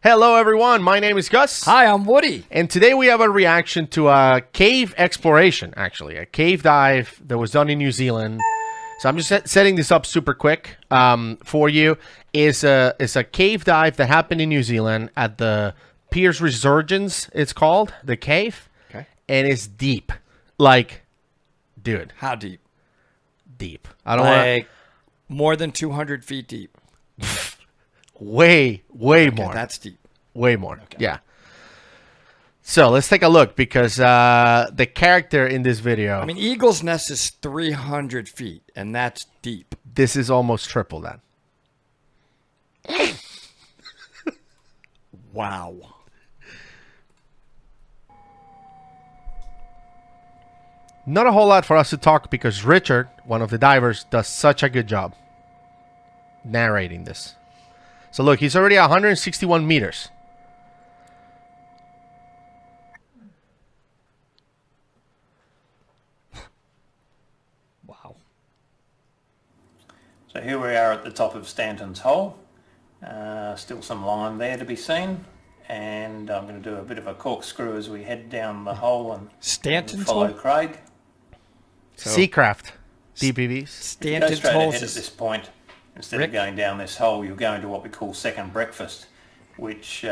Hello everyone, my name is Gus. Hi, I'm Woody. And today we have a reaction to a cave exploration, actually. A cave dive that was done in New Zealand. So I'm just setting this up super quick for you. It's a cave dive that happened in New Zealand at the Pearse Resurgence, it's called, the cave. Okay. And it's deep. Like, dude. How deep? Deep. I don't want more than 200 feet deep. Way more. That's deep. Way more. Okay. Yeah. So let's take a look because the character in this video. I mean, Eagle's Nest is 300 feet, and that's deep. This is almost triple that. Wow. Not a whole lot for us to talk because Richard, one of the divers, does such a good job narrating this. So look, he's already 161 meters. Wow. So here we are at the top of Stanton's hole. Still some line there to be seen. And I'm going to do a bit of a corkscrew as we head down the hole and Stanton's follow hole? Craig. So, Seacraft. DPVs. Go Stanton's straight hole ahead at this point. Instead of going down this hole, you'll go into what we call second breakfast, which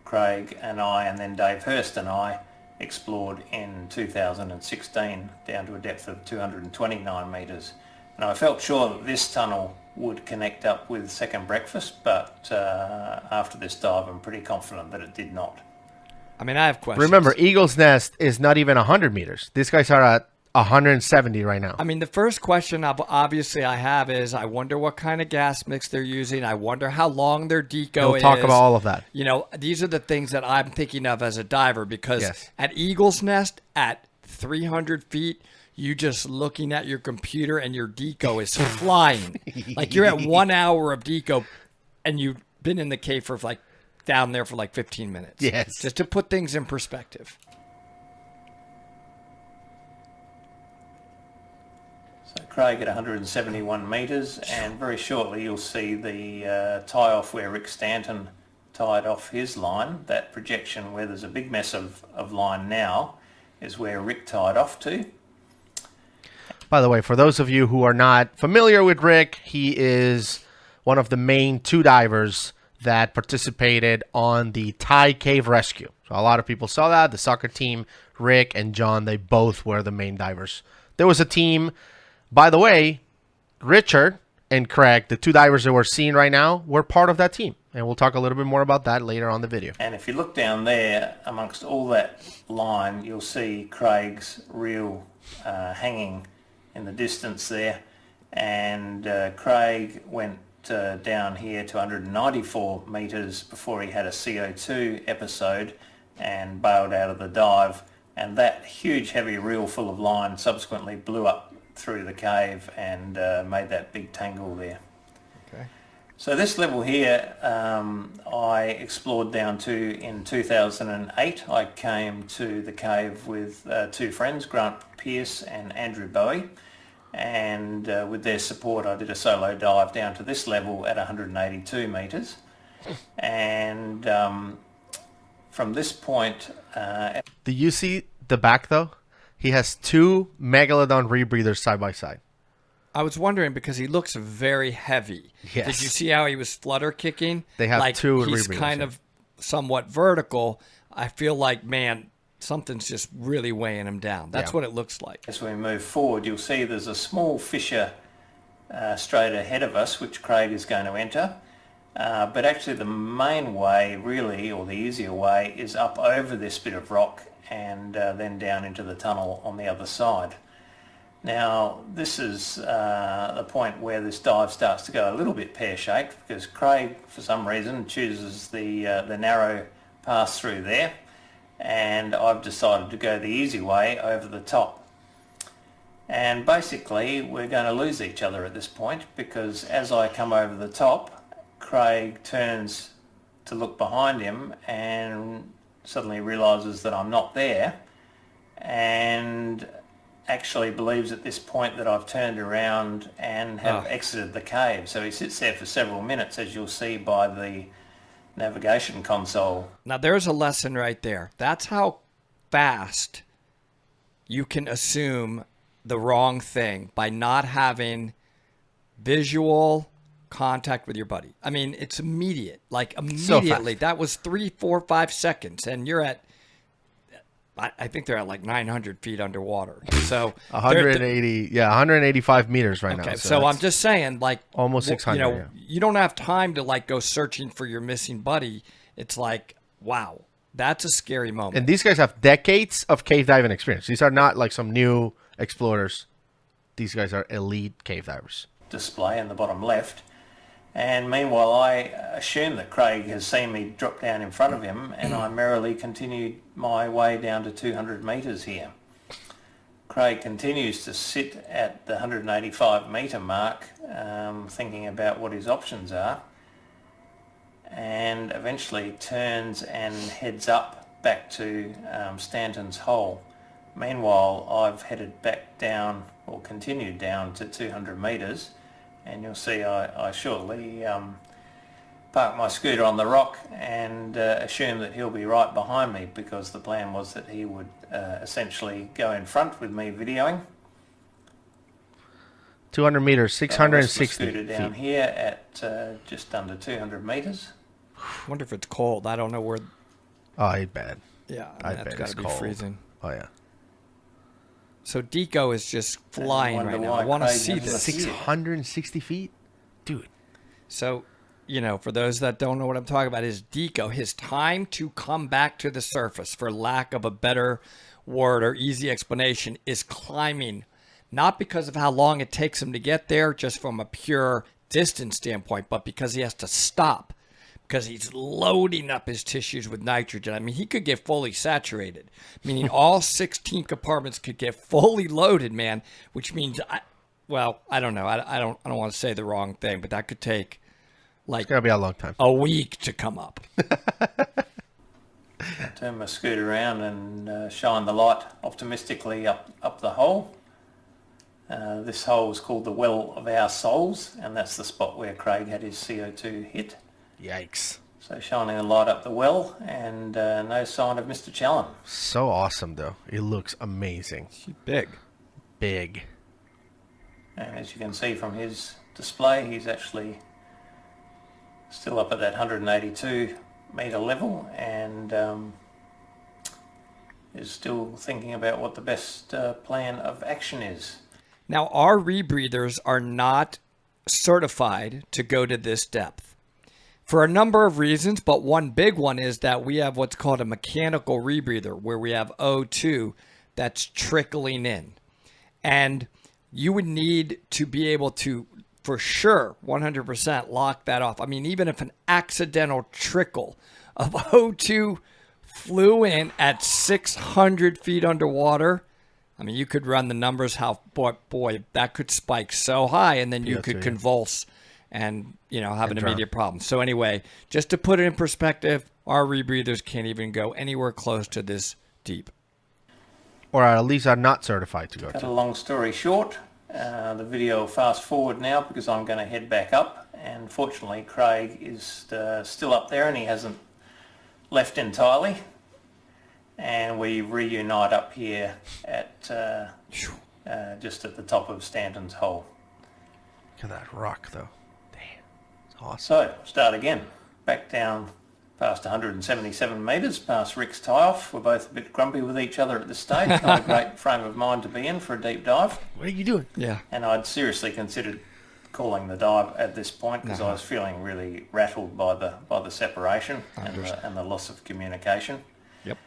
Craig and I and then Dave Hurst and I explored in 2016 down to a depth of 229 metres. And I felt sure that this tunnel would connect up with second breakfast, but after this dive I'm pretty confident that it did not. I mean, I have questions. Remember, Eagle's Nest is not even 100 meters. These guys are at 170 right now. I mean, the first question obviously I have is, I wonder what kind of gas mix they're using. I wonder how long their deco is. We'll talk about all of that. You know, these are the things that I'm thinking of as a diver, because Yes. at Eagle's Nest at 300 feet, you just looking at your computer and your deco is flying. Like you're at 1 hour of deco and you've been in the cave for like down there for like 15 minutes. Yes. Just to put things in perspective. So Craig at 171 metres, and very shortly you'll see the tie-off where Rick Stanton tied off his line. That projection where there's a big mess of line now is where Rick tied off to. By the way, for those of you who are not familiar with Rick, he is one of the main two divers that participated on the Thai cave rescue. So a lot of people saw that. The soccer team, Rick and John, they both were the main divers. There was a team, by the way, Richard and Craig, the two divers that we're seeing right now, were part of that team. And we'll talk a little bit more about that later on the video. And if you look down there, amongst all that line, you'll see Craig's reel hanging in the distance there. And Craig went down here to 194 metres before he had a CO2 episode and bailed out of the dive. And that huge heavy reel full of line subsequently blew up through the cave and made that big tangle there. Okay. So this level here I explored down to in 2008. I came to the cave with two friends, Grant Pearse and Andrew Bowie, and with their support I did a solo dive down to this level at 182 metres. And from this point... Do you see the back though? He has two Megalodon rebreathers side by side. I was wondering because he looks very heavy. Yes. Did you see how he was flutter kicking? They have like two he's rebreathers, kind of somewhat vertical. I feel like, man, something's just really weighing him down. That's what it looks like. As we move forward, you'll see there's a small fissure straight ahead of us, which Craig is going to enter. But actually the main way, really, or the easier way, is up over this bit of rock and then down into the tunnel on the other side. Now, this is the point where this dive starts to go a little bit pear-shaped because Craig, for some reason, chooses the narrow pass through there, and I've decided to go the easy way over the top. And basically, we're going to lose each other at this point because as I come over the top, Craig turns to look behind him and suddenly realises that I'm not there, and actually believes at this point that I've turned around and have exited the cave. So he sits there for several minutes, as you'll see by the navigation console. Now, there's a lesson right there. That's how fast you can assume the wrong thing by not having visual contact with your buddy. I mean, it's immediate. Like, immediately. That was 3, 4, 5 seconds, and you're at, I think they're at like 900 feet underwater. So 185 meters right now. Okay, so I'm just saying, like, almost 600. You know, you don't have time to like go searching for your missing buddy. It's like, wow, that's a scary moment. And these guys have decades of cave diving experience. These are not like some new explorers. These guys are elite cave divers. Display in the bottom left. And meanwhile, I assume that Craig has seen me drop down in front of him, and I merrily continued my way down to 200 metres here. Craig continues to sit at the 185 metre mark, thinking about what his options are, and eventually turns and heads up back to Stanton's hole. Meanwhile, I've headed back down, or continued down to 200 metres, and you'll see I shortly park my scooter on the rock and assume that he'll be right behind me, because the plan was that he would essentially go in front with me videoing. 200 meters, 660 scooter down feet. here at just under 200 metres. I wonder if it's cold. I don't know where. Oh, I bet. Yeah, I that's bet got it's to be cold. freezing. Oh, yeah. So Deco is just flying wonder right now. why I want to Craig see hasn't this. seen 660 feet? Dude. So, you know, for those that don't know what I'm talking about, is Deco, his time to come back to the surface, for lack of a better word or easy explanation, is climbing. Not because of how long it takes him to get there, just from a pure distance standpoint, but because he has to stop, because he's loading up his tissues with nitrogen. I mean, he could get fully saturated, meaning all 16 compartments could get fully loaded, man, which means, I don't know. I don't want to say the wrong thing, but that could take like It's going to be a long time. a week to come up. Turn my scooter around and shine the light optimistically up the hole. This hole is called the Well of Our Souls, and that's the spot where Craig had his CO2 hit. Yikes. So shining the light up the well, and no sign of Mr. Challen. So awesome, though. It looks amazing. Big. Big. And as you can see from his display, he's actually still up at that 182 metre level, and is still thinking about what the best plan of action is. Now, our rebreathers are not certified to go to this depth for a number of reasons, but one big one is that we have what's called a mechanical rebreather, where we have O2 that's trickling in. And you would need to be able to, for sure, 100% lock that off. I mean, even if an accidental trickle of O2 flew in at 600 feet underwater, I mean, you could run the numbers how, boy, that could spike so high, and then you could convulse and, you know, have an immediate problem. So anyway, just to put it in perspective, our rebreathers can't even go anywhere close to this deep. Or at least are not certified to go Cut to. a long story short, the video will fast forward now because I'm going to head back up, and fortunately Craig is still up there and he hasn't left entirely, and we reunite up here at just at the top of Stanton's hole. Look at that rock, though. Damn. It's awesome. So, start again. Back down past 177 metres, past Rick's tie-off. We're both a bit grumpy with each other at this stage. Not a great frame of mind to be in for a deep dive. What are you doing? Yeah. And I'd seriously considered calling the dive at this point because I was feeling really rattled by the separation and the loss of communication. Yep.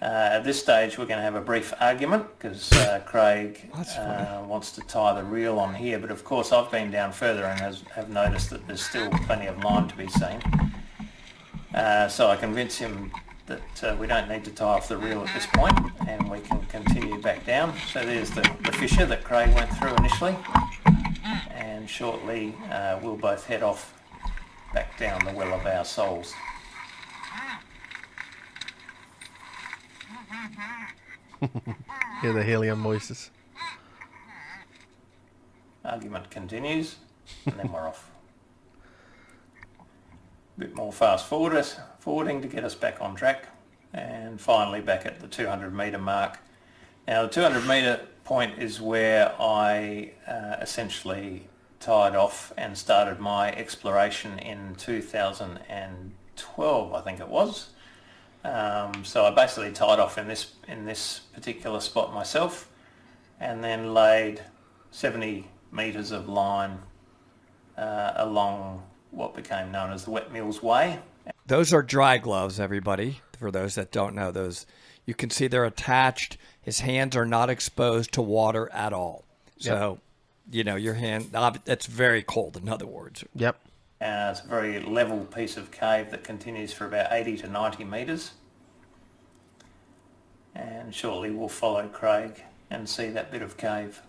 At this stage, we're going to have a brief argument because Craig wants to tie the reel on here, but of course I've been down further and have noticed that there's still plenty of line to be seen. So I convince him that we don't need to tie off the reel at this point, and we can continue back down. So there's the fissure that Craig went through initially, and shortly we'll both head off back down the Well of Our Souls. Hear the helium voices. Argument continues, and then we're off. bit more forwarding to get us back on track, and finally back at the 200 metre mark. Now the 200 metre point is where I essentially tied off and started my exploration in 2012, I think it was. So I basically tied off in this particular spot myself, and then laid 70 metres of line along what became known as the Wet Mills Way. Those are dry gloves, everybody. For those that don't know, those you can see they're attached. His hands are not exposed to water at all. So, your hand, that's very cold, in other words. Yep. It's a very level piece of cave that continues for about 80 to 90 metres. And shortly we'll follow Craig and see that bit of cave.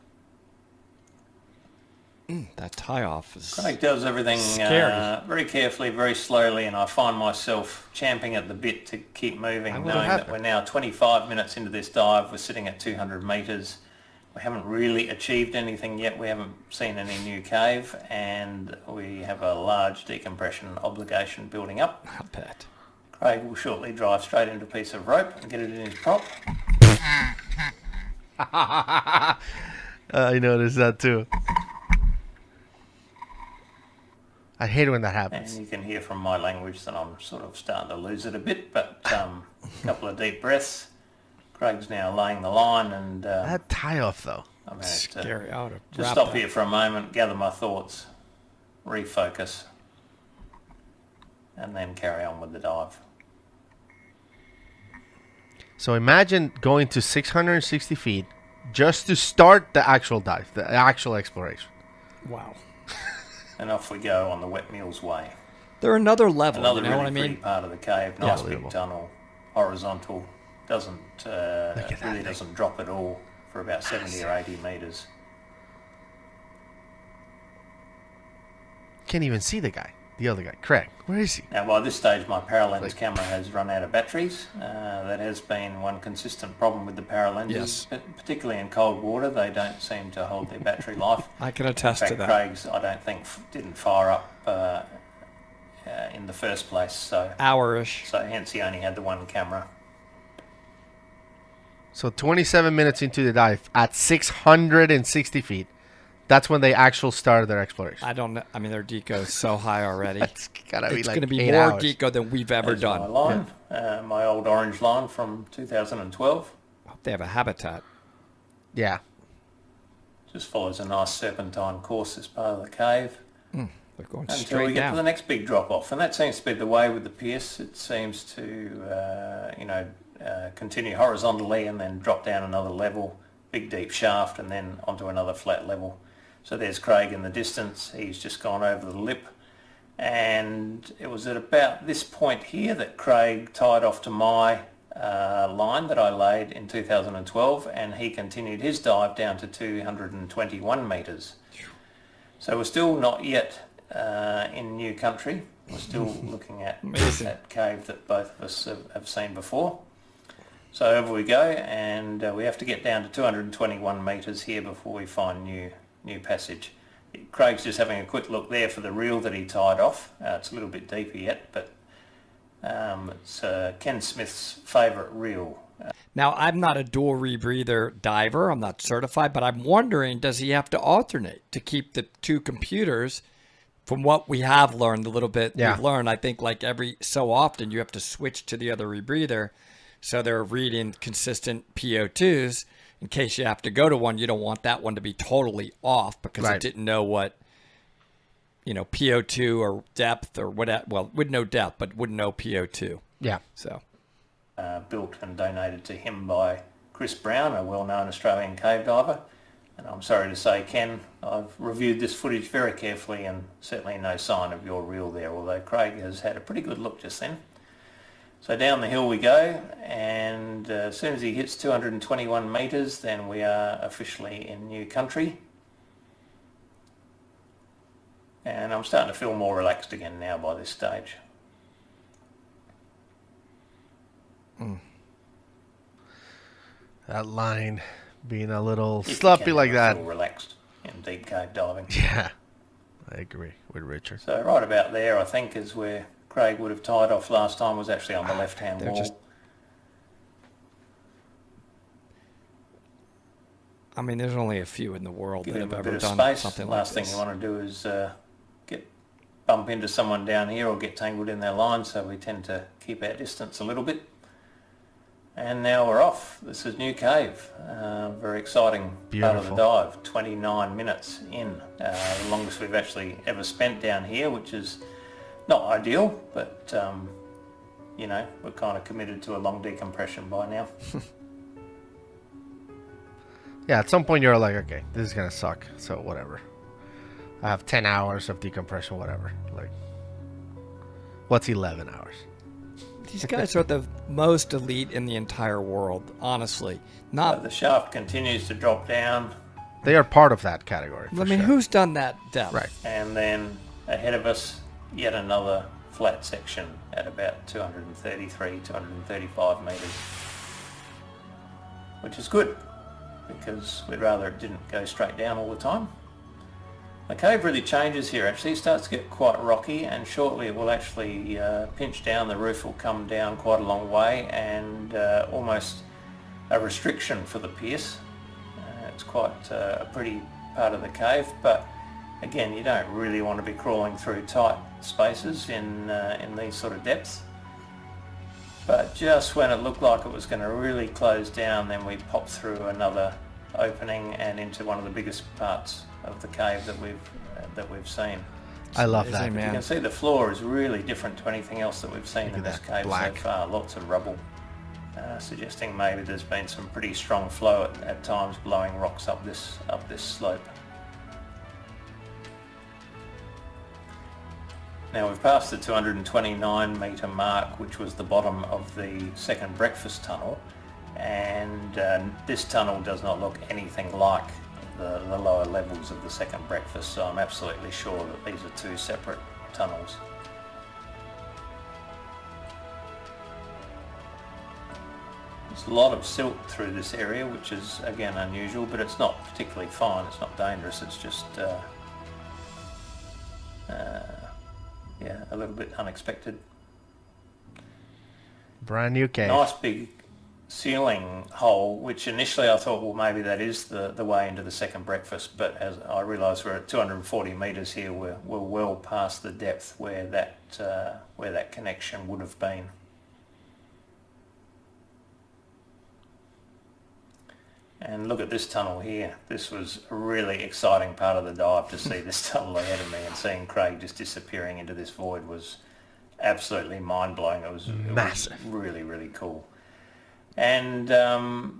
That tie-off is Craig does everything scary. very carefully, very slowly, and I find myself champing at the bit to keep moving, knowing that we're now 25 minutes into this dive. We're sitting at 200 metres. We haven't really achieved anything yet. We haven't seen any new cave, and we have a large decompression obligation building up. I bet. Craig will shortly drive straight into a piece of rope and get it in his prop. I noticed that too. I hate when that happens. And you can hear from my language that I'm sort of starting to lose it a bit, but a couple of deep breaths. Craig's now laying the line, and That tie off though. I managed to Scary. I would've just wrapped stop that. here for a moment, gather my thoughts, refocus, and then carry on with the dive. So imagine going to 660 feet just to start the actual dive, the actual exploration. Wow. And off we go on the Wet Mills Way. They're another level, Another you know really what I pretty mean? part of the cave, nice big Unbelievable. tunnel, horizontal, doesn't at that really thing. doesn't drop at all for about 70 or 80 metres. Can't even see the guy, the other guy. Craig, where is he? Now, by this stage, my Paralens camera has run out of batteries. That has been one consistent problem with the Paralenses, Yes. but particularly in cold water. They don't seem to hold their battery life. I can In attest fact, to that. Craig's, I don't think, didn't fire up in the first place, so Hour-ish. hence he only had the one camera. So 27 minutes into the dive at 660 feet. That's when they actually started their exploration. I don't know. I mean, their deco is so high already. It's gotta be It's like going to be 8 more hours. deco than we've ever There's my done. line, my old orange line from 2012. Hope they have a habitat. Yeah. Just follows a nice serpentine course as part of the cave. They're going Until we straight get to the down. next big drop off, and that seems to be the way with the Pearse. It seems to, continue horizontally and then drop down another level, big deep shaft, and then onto another flat level. So there's Craig in the distance. He's just gone over the lip, and it was at about this point here that Craig tied off to my line that I laid in 2012, and he continued his dive down to 221 metres. So we're still not yet in new country. We're still looking at Amazing. that cave that both of us have seen before. So over we go, and we have to get down to 221 metres here before we find new passage. Craig's just having a quick look there for the reel that he tied off. It's a little bit deeper yet, but it's Ken Smith's favourite reel. Now, I'm not a dual rebreather diver. I'm not certified, but I'm wondering, does he have to alternate to keep the two computers? From what we have learned, a little bit we've learned, I think like every so often you have to switch to the other rebreather. So they're reading consistent PO2s. In case you have to go to one, you don't want that one to be totally off because it didn't know what, PO2 or depth or whatever. Well, would know depth, but wouldn't know PO2. Yeah. So Built and donated to him by Chris Brown, a well-known Australian cave diver. And I'm sorry to say, Ken, I've reviewed this footage very carefully and certainly no sign of your reel there, although Craig has had a pretty good look just then. So down the hill we go, and as soon as he hits 221 metres, then we are officially in new country. And I'm starting to feel more relaxed again now by this stage. That line being a little If you sloppy can like ever that. feel relaxed in deep cave diving. Yeah. I agree with Richard. So right about there, I think, is where Craig would have tied off last time was actually on the left-hand They're wall. just- I mean, there's only a few in the world Give that him have a ever bit of done space. something Last like thing this. you want to do is bump into someone down here or get tangled in their line, so we tend to keep our distance a little bit. And now we're off. This is New Cave. Very exciting part of the Beautiful. dive. 29 minutes in. The longest we've actually ever spent down here, which is not ideal, but you know, we're kind of committed to a long decompression by now. Yeah, at some point you're like, okay, this is gonna suck, so whatever. I have 10 hours of decompression, whatever. Like, what's 11 hours? These guys are the most elite in the entire world, honestly. Not, The shaft continues to drop down, They are part of that category. I For mean, sure. who's done that depth? Right. and then ahead of us, yet another flat section at about 233, 235 metres, which is good because we'd rather it didn't go straight down all the time. The cave really changes here actually. It starts to get quite rocky, and shortly it will actually pinch down. The roof will come down quite a long way, and almost a restriction for the Pearse. It's quite a pretty part of the cave, but again, you don't really want to be crawling through tight spaces in these sort of depths. But just when it looked like it was going to really close down, then we popped through another opening and into one of the biggest parts of the cave that we've seen. I love Amazing, that. man. You can see the floor is really different to anything else that we've seen Look in at this that cave black. so far. Lots of rubble, suggesting maybe there's been some pretty strong flow at times blowing rocks up this slope. Now we've passed the 229 metre mark, which was the bottom of the second breakfast tunnel, and this tunnel does not look anything like the lower levels of the second breakfast, so I'm absolutely sure that these are two separate tunnels. There's a lot of silt through this area, which is again unusual, but it's not particularly fine, it's not dangerous, it's just yeah, a little bit unexpected. Brand new cave. Nice big ceiling hole, which initially I thought, well, maybe that is the way into the second breakfast, but as I realised we're at 240 metres here, we're well past the depth where that connection would have been. And look at this tunnel here. This was a really exciting part of the dive to see this tunnel ahead of me, and seeing Craig just disappearing into this void was absolutely mind-blowing. It was Massive. really, really cool. And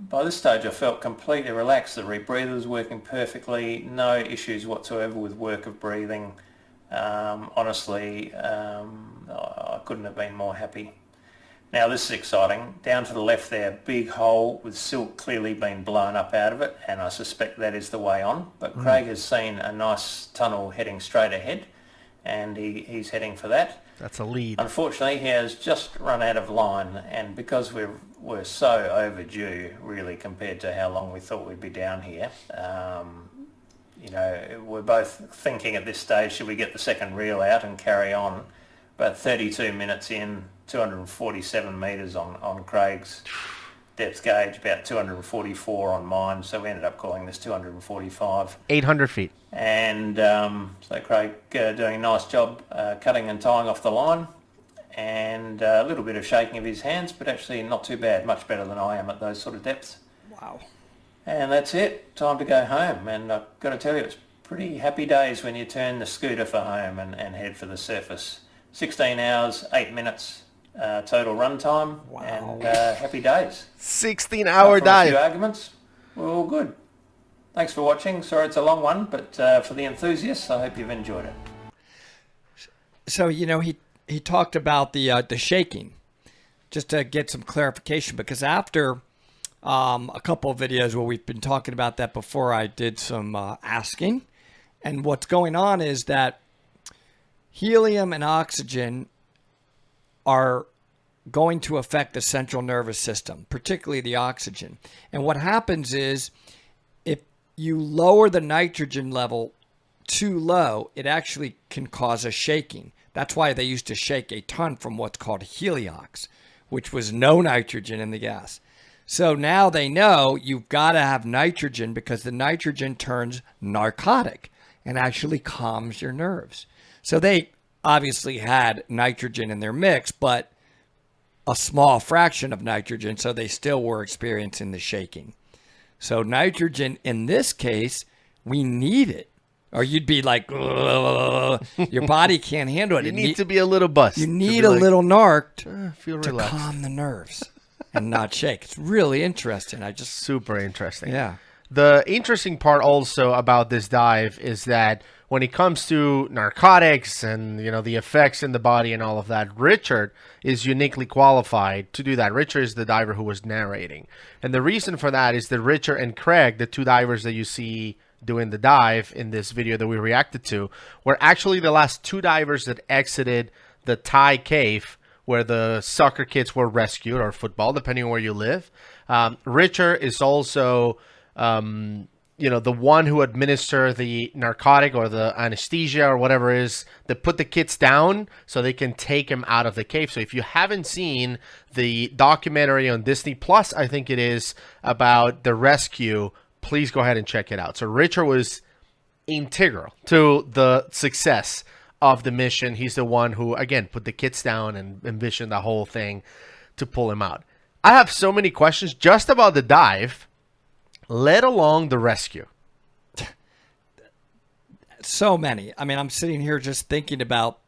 by this stage I felt completely relaxed. The rebreather was working perfectly, no issues whatsoever with work of breathing. Honestly, I couldn't have been more happy. Now this is exciting. Down to the left there, big hole with silt clearly been blown up out of it, and I suspect that is the way on. But Craig has seen a nice tunnel heading straight ahead, and he's heading for that. That's a lead. Unfortunately, he has just run out of line, and because we're so overdue, really, compared to how long we thought we'd be down here, you know, we're both thinking at this stage, should we get the second reel out and carry on? But 32 minutes in, 247 metres on Craig's depth gauge, about 244 on mine, so we ended up calling this 245. 800 feet. And so Craig doing a nice job cutting and tying off the line, and a little bit of shaking of his hands, but actually not too bad, much better than I am at those sort of depths. Wow. And that's it, time to go home. And I've got to tell you, it's pretty happy days when you turn the scooter for home and head for the surface. 16 hours, 8 minutes total run time. Wow. And happy days. 16-hour Apart from a few dive. arguments, we're all good. Thanks for watching. Sorry it's a long one, but for the enthusiasts, I hope you've enjoyed it. So, you know, he talked about the shaking, just to get some clarification, because after a couple of videos where we've been talking about that before, I did some asking, and what's going on is that helium and oxygen are going to affect the central nervous system, particularly the oxygen. And what happens is if you lower the nitrogen level too low, it actually can cause a shaking. That's why they used to shake a ton from what's called heliox, which was no nitrogen in the gas. So now they know you've got to have nitrogen because the nitrogen turns narcotic and actually calms your nerves. So they obviously had nitrogen in their mix, but a small fraction of nitrogen, so they still were experiencing the shaking. So nitrogen, in this case, we need it. Or you'd be like, your body can't handle it. You need to be a little buzzed. You need a little narc to relaxed. calm the nerves and not shake. It's really interesting. Super interesting. Yeah. The interesting part also about this dive is that when it comes to narcotics and, you know, the effects in the body and all of that, Richard is uniquely qualified to do that. Richard is the diver who was narrating. And the reason for that is that Richard and Craig, the two divers that you see doing the dive in this video that we reacted to, were actually the last two divers that exited the Thai cave where the soccer kids were rescued, or football, depending on where you live. Richard is also the one who administer the narcotic or the anesthesia or whatever it is that put the kids down so they can take them out of the cave. So if you haven't seen the documentary on Disney Plus, I think it is, about the rescue, please go ahead and check it out. So Richard was integral to the success of the mission. He's the one who, again, put the kids down and envisioned the whole thing to pull him out. I have so many questions just about the dive, let alone the rescue. So many. I mean, I'm sitting here just thinking about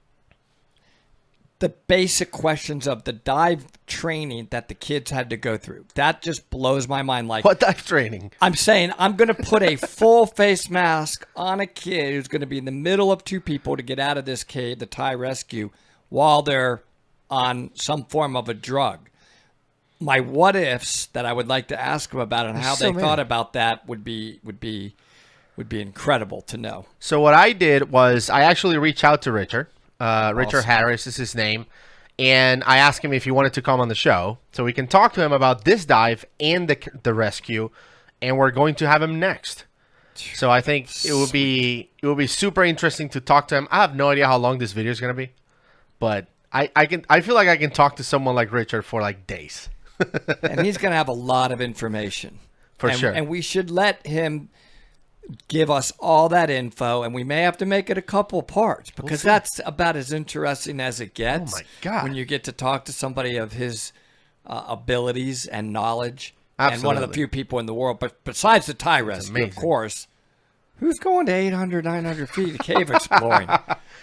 the basic questions of the dive training that the kids had to go through. That just blows my mind. Like, what dive training? I'm saying I'm going to put a full face mask on a kid who's going to be in the middle of two people to get out of this cave, the Thai rescue, while they're on some form of a drug. My what ifs that I would like to ask them about and how they thought about that would be incredible to know. So what I did was I actually reached out to Richard. Richard Harris is his name. And I asked him if he wanted to come on the show so we can talk to him about this dive and the rescue. And we're going to have him next. So I think it will be super interesting to talk to him. I have no idea how long this video is going to be, but I feel like I can talk to someone like Richard for like days. And he's going to have a lot of information. For sure. And we should let him give us all that info, and we may have to make it a couple parts because that's about as interesting as it gets. Oh my God. When you get to talk to somebody of his abilities and knowledge. Absolutely. And one of the few people in the world, but besides the Thai rescue, of course, who's going to 800, 900 feet cave exploring?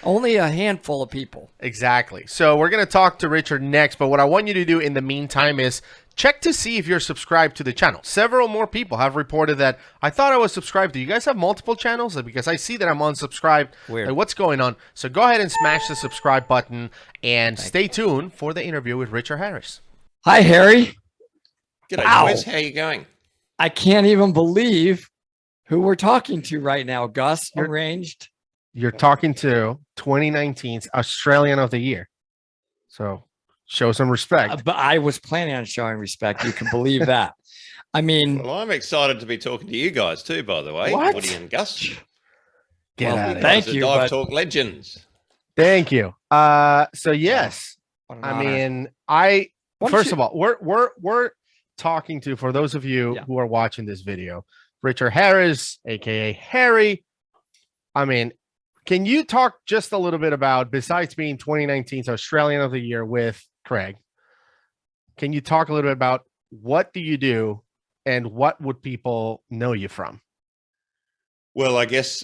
Only a handful of people. Exactly. So we're going to talk to Richard next, but what I want you to do in the meantime is check to see if you're subscribed to the channel. Several more people have reported that I thought I was subscribed. Do you guys have multiple channels? Because I see that I'm unsubscribed. Weird. Like, what's going on? So go ahead and smash the subscribe button and stay tuned for the interview with Richard Harris. Hi, Harry. G'day, boys. How you going? I can't even believe who we're talking to right now, Gus. Arranged. You're talking to 2019's Australian of the Year. So show some respect. But I was planning on showing respect. You can believe that. I mean, Well, I'm excited to be talking to you guys too, by the way. What? Woody and Gus. Get out of here. Thank Guys are you, Dive but- Talk legends. Thank you. So yes, what an I honor. mean, Why don't first you- of all, we're talking to, for those of you Yeah. who are watching this video, Richard Harris, aka Harry. I mean, can you talk just a little bit about, besides being 2019's Australian of the Year with Craig, can you talk a little bit about what do you do and what would people know you from? Well, I guess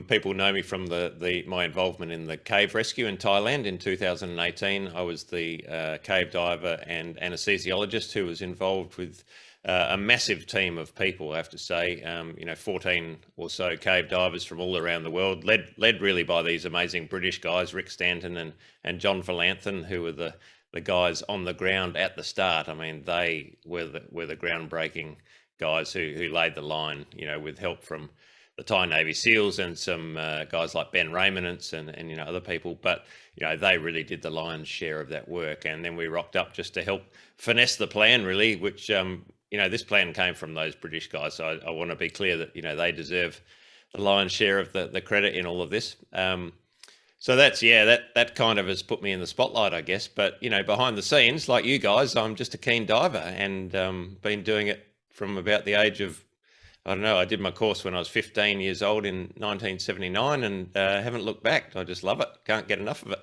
people know me from my involvement in the cave rescue in Thailand in 2018. I was the cave diver and anesthesiologist who was involved with a massive team of people, I have to say, 14 or so cave divers from all around the world, led really by these amazing British guys, Rick Stanton and John Verlanthen, who were the guys on the ground at the start. I mean, they were the groundbreaking guys who laid the line, with help from the Thai Navy SEALs and some guys like Ben Raymond and other people. But, they really did the lion's share of that work. And then we rocked up just to help finesse the plan, really, which, this plan came from those British guys. So I want to be clear that, they deserve the lion's share of the credit in all of this. So that's that kind of has put me in the spotlight, I guess. But behind the scenes, like you guys, I'm just a keen diver and been doing it from about the age of, I don't know. I did my course when I was 15 years old in 1979, and haven't looked back. I just love it. Can't get enough of it.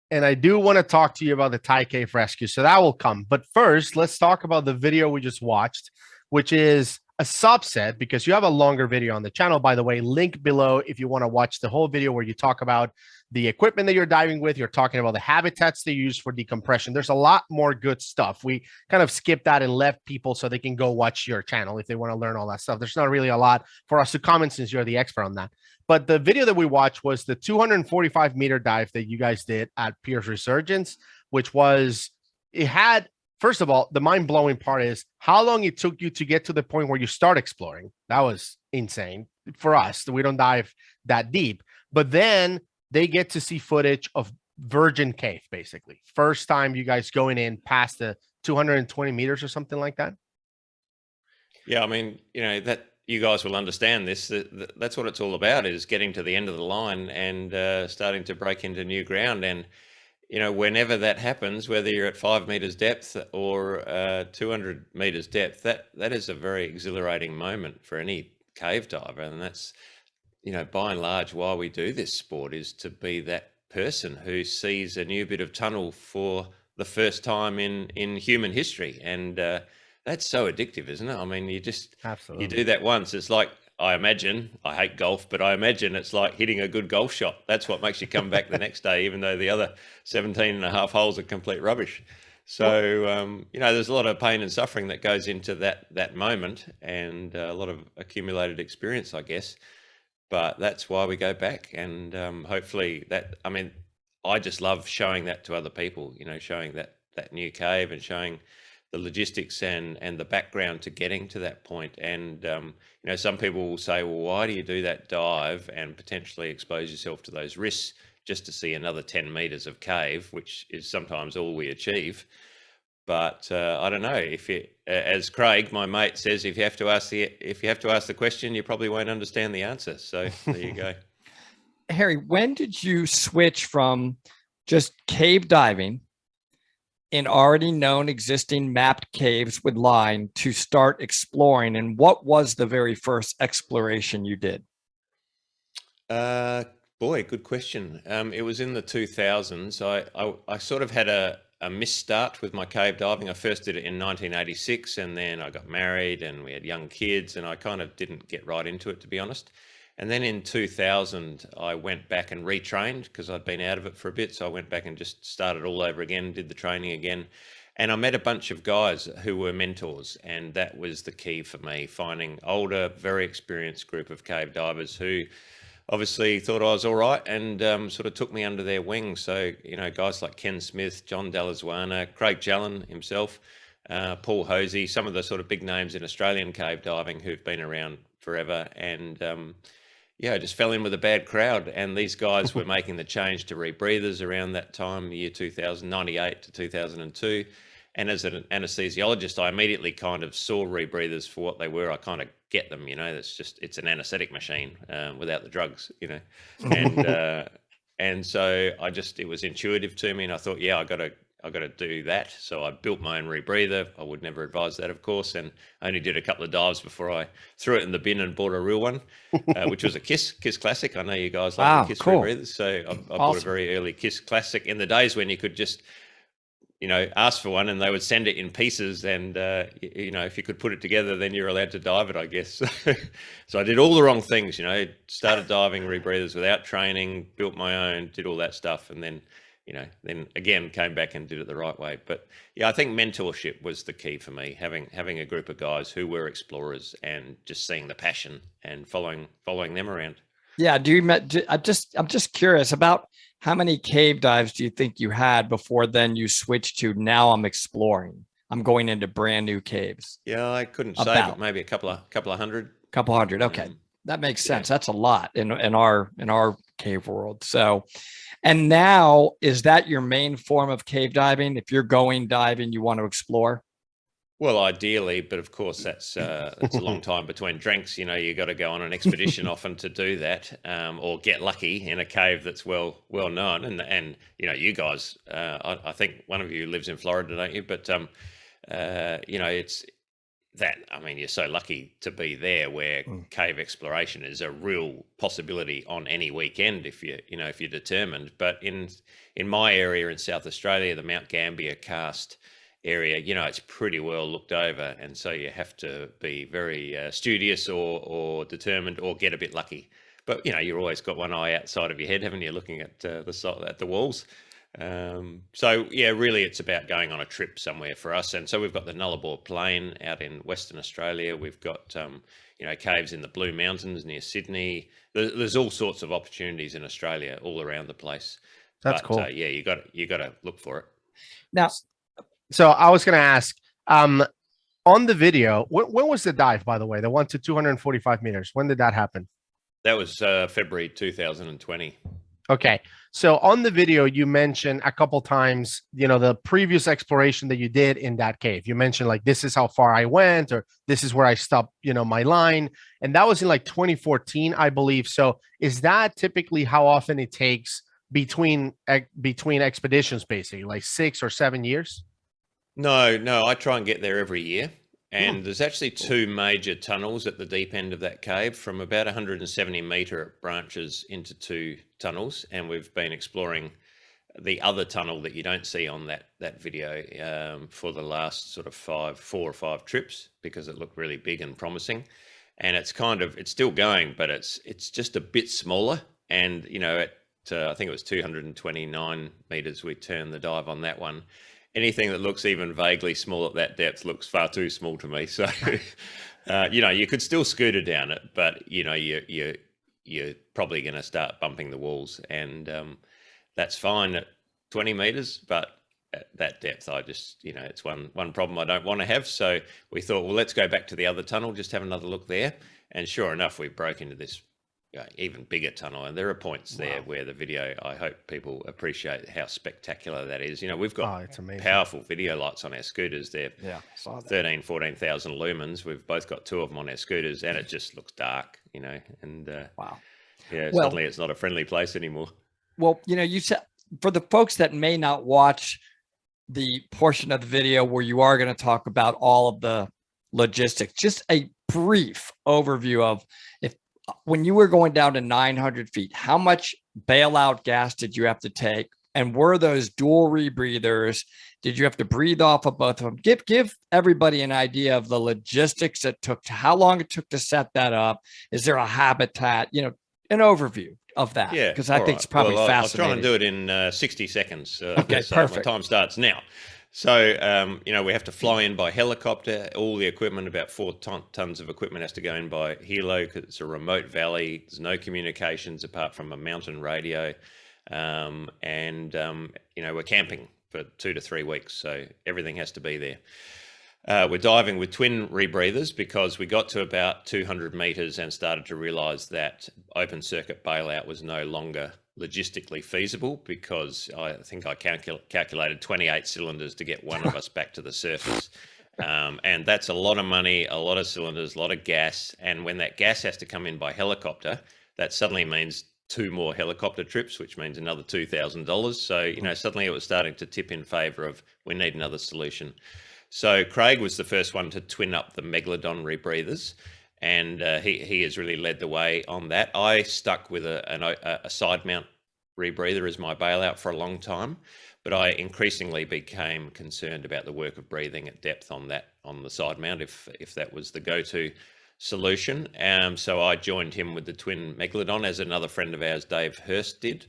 And I do want to talk to you about the Thai cave rescue. So that will come. But first, let's talk about the video we just watched, which is a subset, because you have a longer video on the channel, by the way, link below if you want to watch the whole video where you talk about the equipment that you're diving with. You're talking about the habitats they use for decompression. There's a lot more good stuff. We kind of skipped that and left people so they can go watch your channel if they want to learn all that stuff. There's not really a lot for us to comment since you're the expert on that. But the video that we watched was the 245-meter dive that you guys did at Pearse Resurgence, which was, it had, first of all, the mind-blowing part is how long it took you to get to the point where you start exploring. That was insane for us. We don't dive that deep. But then they get to see footage of Virgin Cave, basically. First time you guys going in past the 220 meters or something like that. Yeah, I mean, that you guys will understand this. That's what it's all about, is getting to the end of the line and starting to break into new ground. And whenever that happens, whether you're at 5 meters depth or 200 meters depth, that is a very exhilarating moment for any cave diver. And that's, by and large, why we do this sport, is to be that person who sees a new bit of tunnel for the first time in human history. And that's so addictive, isn't it? I mean, Absolutely. you do that once. It's like, I imagine, I hate golf, but I imagine it's like hitting a good golf shot. That's what makes you come back the next day, even though the other 17 and a half holes are complete rubbish. So, there's a lot of pain and suffering that goes into that moment, and a lot of accumulated experience, I guess. But that's why we go back. And hopefully I just love showing that to other people, showing that new cave and showing the logistics and the background to getting to that point. And, some people will say, well, why do you do that dive and potentially expose yourself to those risks just to see another 10 meters of cave, which is sometimes all we achieve. But I don't know, if as Craig, my mate, says, if you have to ask the question, you probably won't understand the answer. So there you go. Harry, when did you switch from just cave diving in already known existing mapped caves with line to start exploring? And what was the very first exploration you did? Boy, good question. It was in the 2000s. I sort of had a misstart with my cave diving. I first did it in 1986, and then I got married and we had young kids, and I kind of didn't get right into it, to be honest. And then in 2000, I went back and retrained because I'd been out of it for a bit. So I went back and just started all over again, did the training again. And I met a bunch of guys who were mentors. And that was the key for me, finding older, very experienced group of cave divers who obviously thought I was all right and sort of took me under their wing. So, guys like Ken Smith, John Delazuana, Craig Jallen himself, Paul Hosey, some of the sort of big names in Australian cave diving who've been around forever. And I just fell in with a bad crowd, and these guys were making the change to rebreathers around that time, the year 1998 to 2002. And as an anesthesiologist, I immediately kind of saw rebreathers for what they were. I kind of get them, it's an anesthetic machine without the drugs, and so it was intuitive to me, and I thought, yeah, I got to do that. So I built my own rebreather. I would never advise that, of course, and I only did a couple of dives before I threw it in the bin and bought a real one, which was a KISS Classic. I know you guys like the KISS rebreathers, so I bought a very early KISS Classic in the days when you could just ask for one and they would send it in pieces, and if you could put it together, then you're allowed to dive it, I guess. So I did all the wrong things, started diving rebreathers without training, built my own, did all that stuff, and then then again came back and did it the right way. But yeah, I think mentorship was the key for me, having a group of guys who were explorers and just seeing the passion and following them around. Yeah. I'm just curious about how many cave dives do you think you had before then you switched to, now I'm exploring, I'm going into brand new caves? Yeah, I couldn't say, but maybe a couple of hundred. Couple hundred. Okay. That makes sense. Yeah. That's a lot in our cave world. So, and now, is that your main form of cave diving? If you're going diving, you want to explore? Well, ideally, but of course that's a long time between drinks. You know, you got to go on an expedition often to do that, or get lucky in a cave that's well known. And you know, you guys, I think one of you lives in Florida, don't you? But you know, it's that. I mean, you're so lucky to be there, where cave exploration is a real possibility on any weekend if if you're determined. But in my area in South Australia, the Mount Gambier karst area, you know, it's pretty well looked over, and so you have to be very studious or determined, or get a bit lucky. But you know, you've always got one eye outside of your head, haven't you, looking at the walls. So yeah, really, it's about going on a trip somewhere for us. And so we've got the Nullarbor Plain out in Western Australia. We've got you know, caves in the Blue Mountains near Sydney. There's all sorts of opportunities in Australia all around the place. That's cool. Yeah, you got to look for it. Now, so I was going to ask, on the video, when was the dive, by the way, the 1 to 245 meters? When did that happen? That was February 2020. Okay. So on the video, you mentioned a couple times, you know, the previous exploration that you did in that cave. You mentioned like, this is how far I went, or this is where I stopped, you know, my line. And that was in like 2014, I believe. So is that typically how often it takes between expeditions, basically like 6 or 7 years? No, I try and get there every year. And there's actually 2 major tunnels at the deep end of that cave. From about 170 metre, it branches into 2 tunnels. And we've been exploring the other tunnel that you don't see on that video for the last sort of 4 or 5 trips, because it looked really big and promising. And it's still going, but it's just a bit smaller. And, you know, I think it was 229 metres we turned the dive on that one. Anything that looks even vaguely small at that depth looks far too small to me. So, you know, you could still scooter down it, but you know, you're probably going to start bumping the walls, and that's fine at 20 meters. But at that depth, I just, you know, it's one problem I don't want to have. So we thought, well, let's go back to the other tunnel, just have another look there. And sure enough, we broke into this even bigger tunnel, and there are points there where the video, I hope people appreciate how spectacular that is. You know, we've got powerful video lights on our scooters. They're 14,000 lumens. We've both got 2 of them on our scooters, and it just looks dark, you know, and suddenly it's not a friendly place anymore. Well, you know, you said, for the folks that may not watch the portion of the video where you are going to talk about all of the logistics, just a brief overview of, when you were going down to 900 feet, how much bailout gas did you have to take? And were those dual rebreathers? Did you have to breathe off of both of them? Give everybody an idea of the logistics it took, to how long it took to set that up. Is there a habitat? You know, an overview of that. Yeah, because I think it's probably fascinating. I'll try and do it in 60 seconds. Okay, perfect. My time starts now. So, you know, we have to fly in by helicopter. All the equipment, about 4 tons of equipment, has to go in by helo, because it's a remote valley. There's no communications apart from a mountain radio. You know, we're camping for 2 to 3 weeks. So everything has to be there. We're diving with twin rebreathers, because we got to about 200 meters and started to realize that open circuit bailout was no longer logistically feasible, because I think I calculated 28 cylinders to get one of us back to the surface. And that's a lot of money, a lot of cylinders, a lot of gas. And when that gas has to come in by helicopter, that suddenly means 2 more helicopter trips, which means another $2,000. So, you know, suddenly it was starting to tip in favor of, we need another solution. So Craig was the first one to twin up the Megalodon rebreathers, and he has really led the way on that. I stuck with a side mount rebreather as my bailout for a long time, but I increasingly became concerned about the work of breathing at depth on the side mount, if that was the go-to solution. So I joined him with the twin Megalodon, as another friend of ours, Dave Hurst, did.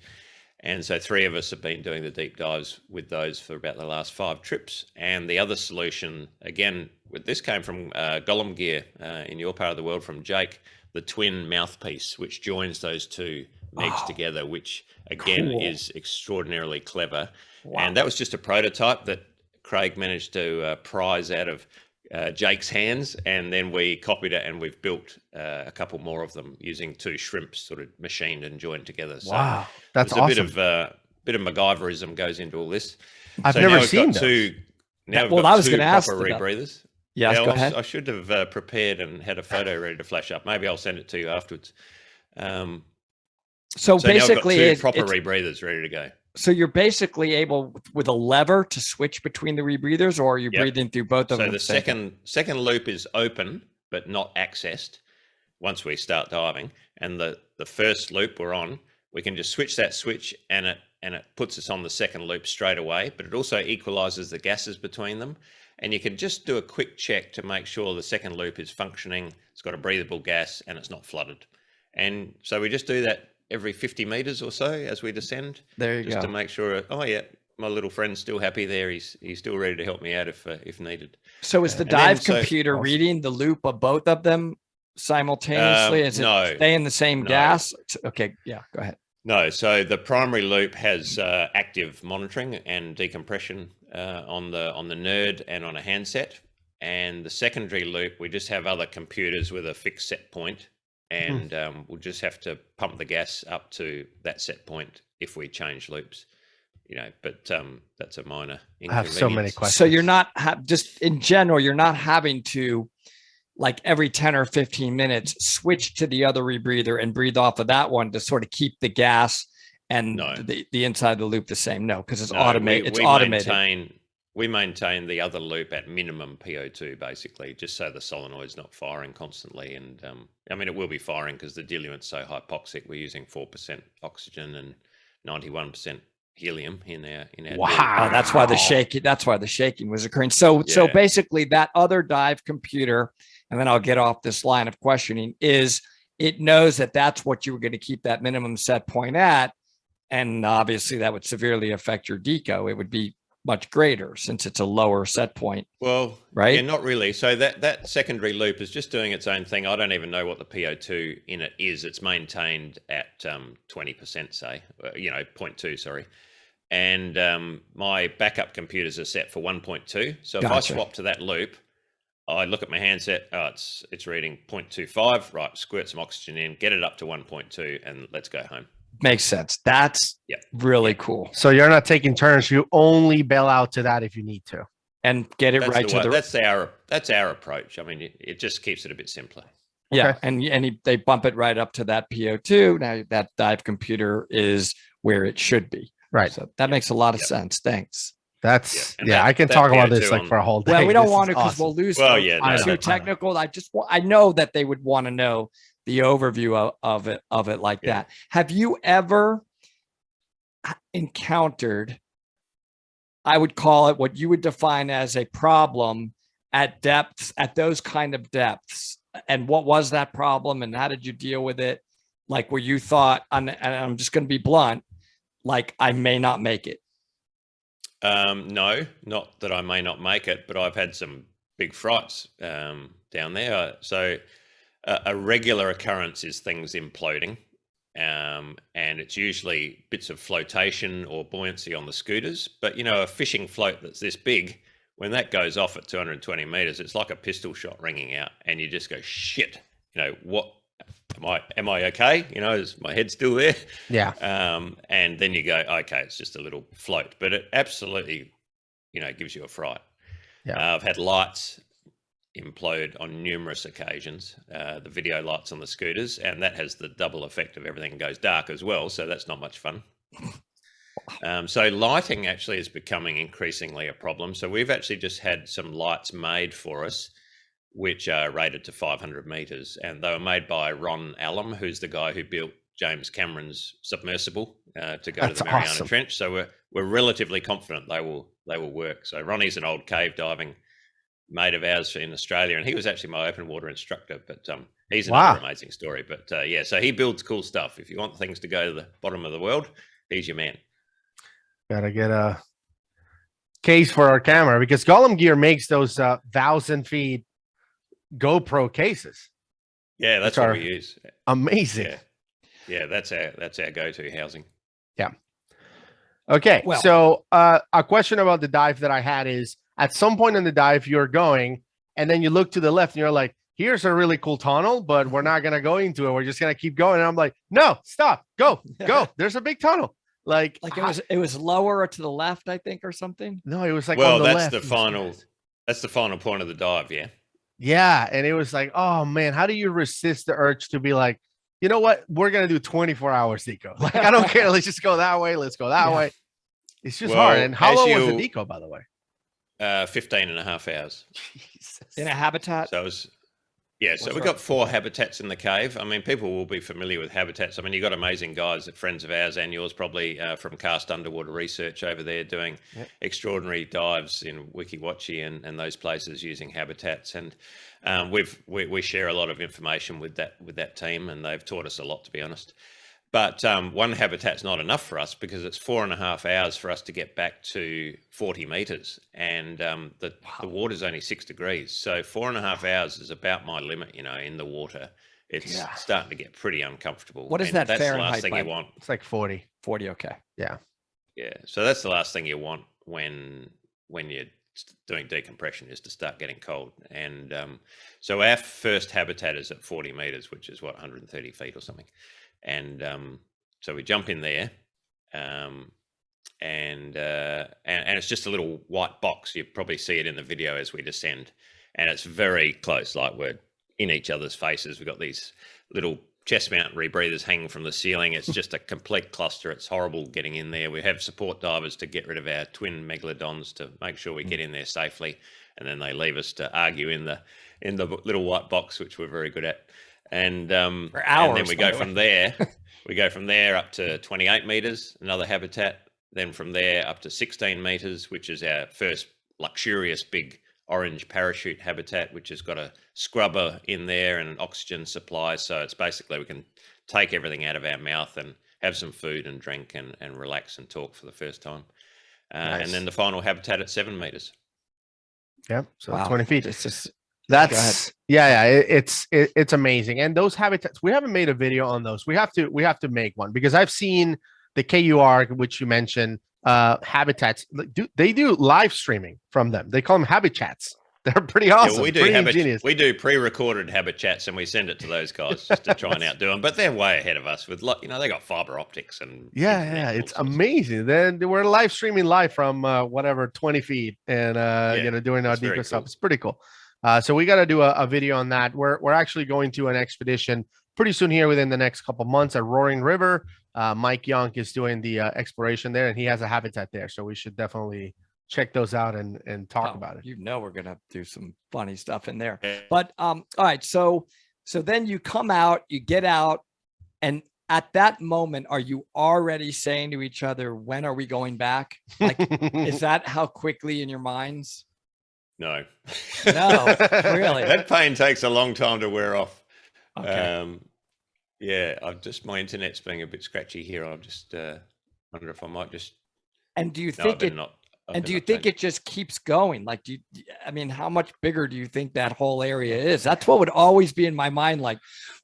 And so 3 of us have been doing the deep dives with those for about the last 5 trips. And the other solution, again, this came from Gollum Gear in your part of the world, from Jake, the twin mouthpiece, which joins those 2 megs together, which again is extraordinarily clever. Wow. And that was just a prototype that Craig managed to prize out of Jake's hands, and then we copied it, and we've built a couple more of them using 2 shrimps sort of machined and joined together. So wow, that's awesome. A bit of MacGyverism goes into all this. I've never seen those. Now well, I was going to ask rebreathers. Yes, Yeah, go ahead. I should have prepared and had a photo ready to flash up. Maybe I'll send it to you afterwards. So So now I've got basically, two proper rebreathers ready to go. so you're basically able with a lever to switch between the rebreathers, or are you Yep. breathing through both of them? So the second loop is open but not accessed once we start diving, and the first loop we're on, we can just switch that switch, and it puts us on the second loop straight away. But it also equalizes the gases between them, and you can just do a quick check to make sure the second loop is functioning. It's got a breathable gas and it's not flooded. And so we just do that every 50 meters or so as we descend. There you just go. to make sure. Oh yeah, my little friend's still happy there. He's still ready to help me out if needed. So is the dive computer reading the loop of both of them simultaneously? Is it staying the same gas? Okay, yeah, go ahead. No, so the primary loop has active monitoring and decompression on the nerd and on a handset, and the secondary loop we just have other computers with a fixed set point, and we'll just have to pump the gas up to that set point if we change loops. But that's a minor inconvenience. I have so many questions. So you're not just in general, you're not having to, like, every 10 or 15 minutes switch to the other rebreather and breathe off of that one to sort of keep the gas and the inside of the loop the same. No, because it's automated. It's automated. We maintain the other loop at minimum PO2, basically, just so the solenoid's not firing constantly. And I mean, it will be firing because the diluent's so hypoxic. We're using 4% oxygen and 91% helium in our wow. That's why the shaking was occurring. So basically that other dive computer, and then I'll get off this line of questioning, is it knows that that's what you were going to keep that minimum set point at, and obviously that would severely affect your deco. It would be much greater since it's a lower set point. Well, right? Yeah, not really. So that secondary loop is just doing its own thing. I don't even know what the PO2 in it is. It's maintained at 20%, say, 0.2, sorry. And my backup computers are set for 1.2. So if I swap to that loop, I look at my handset, it's reading 0.25, right, squirt some oxygen in, get it up to 1.2, and let's go home. Makes sense. That's really cool. So you're not taking turns. You only bail out to that if you need to, and get it right to the. That's our approach. I mean, it just keeps it a bit simpler. Yeah, okay. and they bump it right up to that PO2. Now that dive computer is where it should be. Right. So that makes a lot of sense. Thanks. That's I can talk about this like for a whole day. Well, we don't want to because we'll lose. Well, yeah, too technical. I know that they would want to know the overview of it like that. Have you ever encountered, I would call it what you would define as a problem at depths, at those kind of depths? And what was that problem and how did you deal with it? Like where you thought, and I'm just going to be blunt, like I may not make it. No, not that I may not make it, but I've had some big frights down there. So a regular occurrence is things imploding, and it's usually bits of flotation or buoyancy on the scooters. But, a fishing float that's this big, when that goes off at 220 meters, it's like a pistol shot ringing out, and you just go, shit, what? Am I okay? Is my head still there? Yeah. And then you go, okay, it's just a little float, but it absolutely, gives you a fright. Yeah. I've had lights implode on numerous occasions, the video lights on the scooters, and that has the double effect of everything goes dark as well. So that's not much fun. So lighting actually is becoming increasingly a problem. So we've actually just had some lights made for us, which are rated to 500 meters, and they were made by Ron Allum, who's the guy who built James Cameron's submersible to go to the Mariana Trench. So we're relatively confident they will work. So Ronnie's an old cave diving mate of ours in Australia, and he was actually my open water instructor. But he's another amazing story. But so he builds cool stuff. If you want things to go to the bottom of the world, he's your man. Gotta get a case for our camera because Gollum Gear makes those 1,000 feet GoPro cases. Yeah, that's what we use. Amazing. Yeah, that's our go-to housing. Yeah. Okay. Well, so a question about the dive that I had is at some point in the dive you're going and then you look to the left and you're like, here's a really cool tunnel, but we're not going to go into it. We're just going to keep going. And I'm like, no, stop, go. There's a big tunnel. Like it was lower to the left, I think, or something. No, it was like well, on the that's left. the final. That's the final point of the dive, yeah. Yeah, and it was like, oh man, how do you resist the urge to be like, you know what? We're gonna do 24 hours deco. Like, I don't care. Let's just go that way. Let's go that way. It's just hard. Well, And how long was the deco, by the way? 15 and a half hours. Jesus. In a habitat. So it was, yeah, so we've got 4 habitats in the cave. I mean, people will be familiar with habitats. I mean, you've got amazing guys, friends of ours and yours probably, from Cast Underwater Research over there doing extraordinary dives in Wiki Watchy and those places using habitats. And we share a lot of information with that team, and they've taught us a lot, to be honest. But one habitat's not enough for us because it's 4.5 hours for us to get back to 40 meters, and the water's only 6 degrees. So 4.5 hours is about my limit, in the water. It's starting to get pretty uncomfortable. What is that That's Fahrenheit? the last thing you want. It's like 40. 40. Okay. Yeah. Yeah. So that's the last thing you want when you're doing decompression, is to start getting cold. And so our first habitat is at 40 meters, which is 130 feet or something. And so we jump in there, and it's just a little white box. You probably see it in the video as we descend, and it's very close, like we're in each other's faces. We've got these little chest mount rebreathers hanging from the ceiling. It's just a complete cluster. It's horrible getting in there. We have support divers to get rid of our twin megalodons to make sure we get in there safely, and then they leave us to argue in the little white box, which we're very good at. And For hours, and then we go from there. We go from there up to 28 meters, another habitat. Then from there up to 16 meters, which is our first luxurious big orange parachute habitat, which has got a scrubber in there and an oxygen supply. So it's basically we can take everything out of our mouth and have some food and drink and relax and talk for the first time. Nice. And then the final habitat at 7 meters. Yeah. So Wow. 20 feet. It's just That's it's amazing. And those habitats, we haven't made a video on those. We have to make one, because I've seen the KUR, which you mentioned, habitats. They do live streaming from them. They call them habitats. They're pretty awesome. Yeah, we do pre-recorded habitats, and we send it to those guys just to try and outdo them. But they're way ahead of us with, they got fiber optics and it's amazing. Then we're live streaming from whatever 20 feet, and doing our deco stuff. It's pretty cool. So we got to do a video on that. We're actually going to an expedition pretty soon here within the next couple months at Roaring River. Mike Yonk is doing the exploration there, and he has a habitat there. So we should definitely check those out and talk about it. We're going to do some funny stuff in there. But all right. So then you come out, you get out, and at that moment, are you already saying to each other, when are we going back? Like, is that how quickly in your minds? No. No, really. That pain takes a long time to wear off. Okay. My internet's being a bit scratchy here. I just wonder if I might just. And do you think it just keeps going? Like, how much bigger do you think that whole area is? That's what would always be in my mind. Like,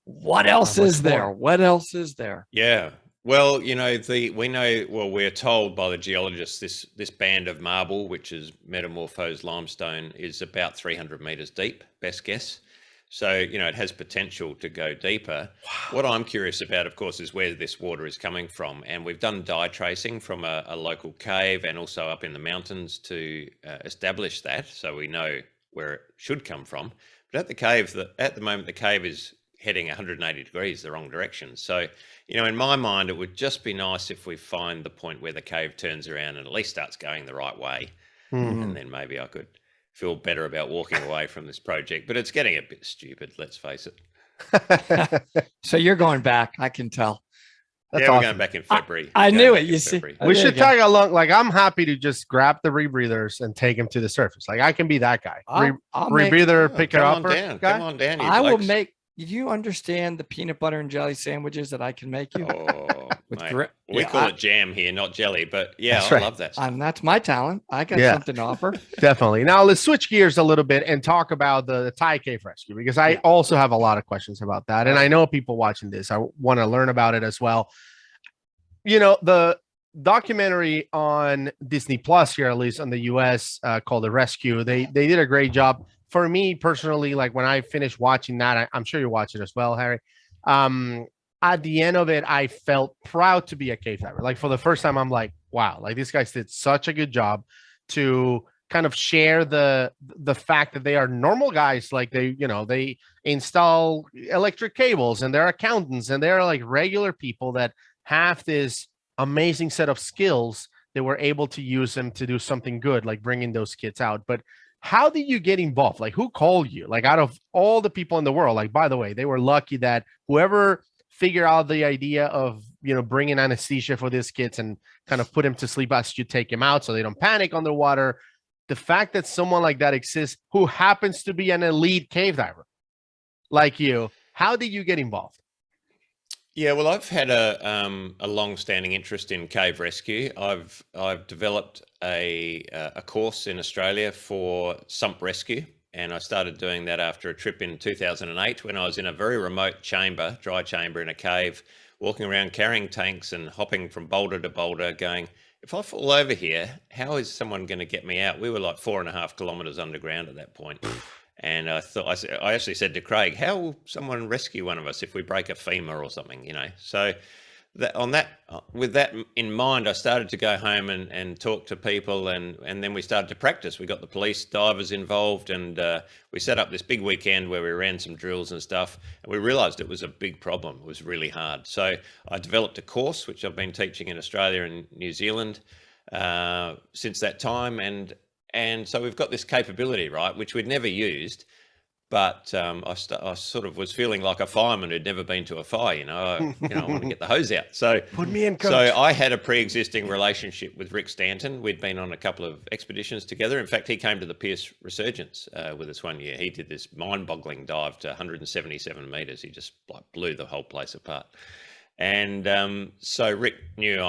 what else is there? What else is there? Yeah. Well, we're told by the geologists this band of marble, which is metamorphosed limestone, is about 300 meters deep, best guess. So, it has potential to go deeper. Wow. What I'm curious about, of course, is where this water is coming from. And we've done dye tracing from a local cave and also up in the mountains to establish that, so we know where it should come from. But at the moment, the cave is heading 180 degrees the wrong direction. So, in my mind, it would just be nice if we find the point where the cave turns around and at least starts going the right way. Mm-hmm. And then maybe I could feel better about walking away from this project. But it's getting a bit stupid, let's face it. So you're going back, I can tell. That's awesome. We're going back in February. I knew it. You see, we should tag along. Like, I'm happy to just grab the rebreathers and take them to the surface. Like, I can be that guy. Rebreather, pick it up. Come on down. I will make. Do you understand the peanut butter and jelly sandwiches that I can make you? Oh, we call it jam here, not jelly. But yeah, I love that. That's my talent. I got something to offer. Definitely. Now let's switch gears a little bit and talk about the Thai cave rescue, because I also have a lot of questions about that, and I know people watching this, I want to learn about it as well. The documentary on Disney Plus here, at least on the US, called The Rescue, they did a great job. For me personally, like, when I finished watching that, I'm sure you watch it as well, Harry. At the end of it, I felt proud to be a cave diver. Like, for the first time, I'm like, wow, like, these guys did such a good job to kind of share the fact that they are normal guys, like they install electric cables and they're accountants and they're like regular people that have this amazing set of skills. They were able to use them to do something good, like bringing those kids out. But how did you get involved? Like, who called you? Like, out of all the people in the world, like, by the way, they were lucky that whoever figured out the idea of, bringing anesthesia for these kids and kind of put him to sleep as you take him out so they don't panic underwater. The fact that someone like that exists who happens to be an elite cave diver like you, how did you get involved? Yeah, well, I've had a long-standing interest in cave rescue. I've developed a course in Australia for sump rescue, and I started doing that after a trip in 2008 when I was in a very remote chamber, dry chamber in a cave, walking around carrying tanks and hopping from boulder to boulder, going, if I fall over here, how is someone going to get me out? We were like 4.5 kilometers underground at that point. And I actually said to Craig, how will someone rescue one of us if we break a femur or something, So with that in mind, I started to go home and talk to people, and then we started to practice. We got the police divers involved, and we set up this big weekend where we ran some drills and stuff, and we realized it was a big problem. It was really hard. So I developed a course, which I've been teaching in Australia and New Zealand since that time, and so we've got this capability, right, which we'd never used, but I sort of was feeling like a fireman who'd never been to a fire, I want to get the hose out. So put me in, coach. So I had a pre-existing relationship with Rick Stanton. We'd been on a couple of expeditions together. In fact, he came to the Pearse Resurgence with us one year. He did this mind-boggling dive to 177 meters. He just blew the whole place apart. And so Rick knew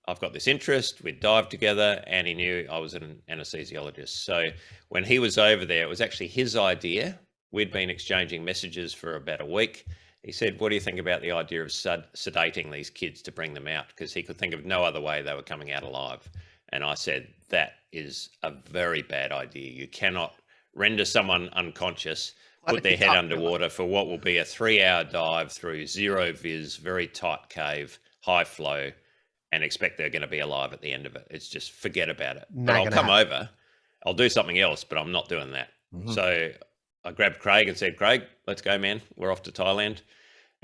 I've got this interest. We'd dived together, and he knew I was an anesthesiologist. So when he was over there, it was actually his idea. We'd been exchanging messages for about a week. He said, what do you think about the idea of sedating these kids to bring them out? Because he could think of no other way they were coming out alive. And I said, that is a very bad idea. You cannot render someone unconscious, put their head underwater for what will be a 3-hour dive through zero viz, very tight cave, high flow, and expect they're going to be alive at the end of it. It's just forget about it. But I'll come over. I'll do something else, but I'm not doing that. Mm-hmm. So I grabbed Craig and said, Craig, let's go, man. We're off to Thailand.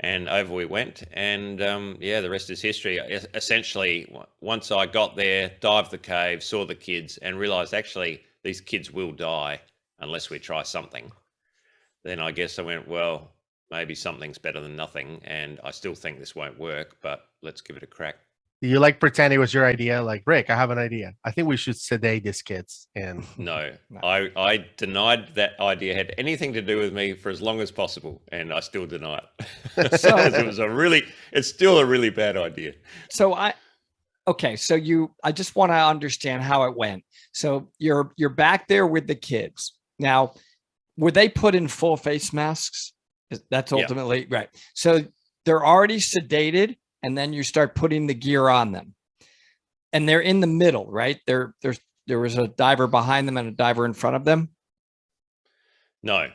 And over we went. And the rest is history. Essentially, once I got there, dived the cave, saw the kids, and realized actually these kids will die unless we try something. Then I guess I went, well, maybe something's better than nothing. And I still think this won't work, but let's give it a crack. You pretend it was your idea, like, Rick, I have an idea. I think we should sedate these kids. And no. I denied that idea had anything to do with me for as long as possible, and I still deny it. So it's still a really bad idea. So I just want to understand how it went. So you're back there with the kids. Now, were they put in full face masks? That's ultimately right. So they're already sedated. And then you start putting the gear on them, and they're in the middle, right? There was a diver behind them and a diver in front of them. No.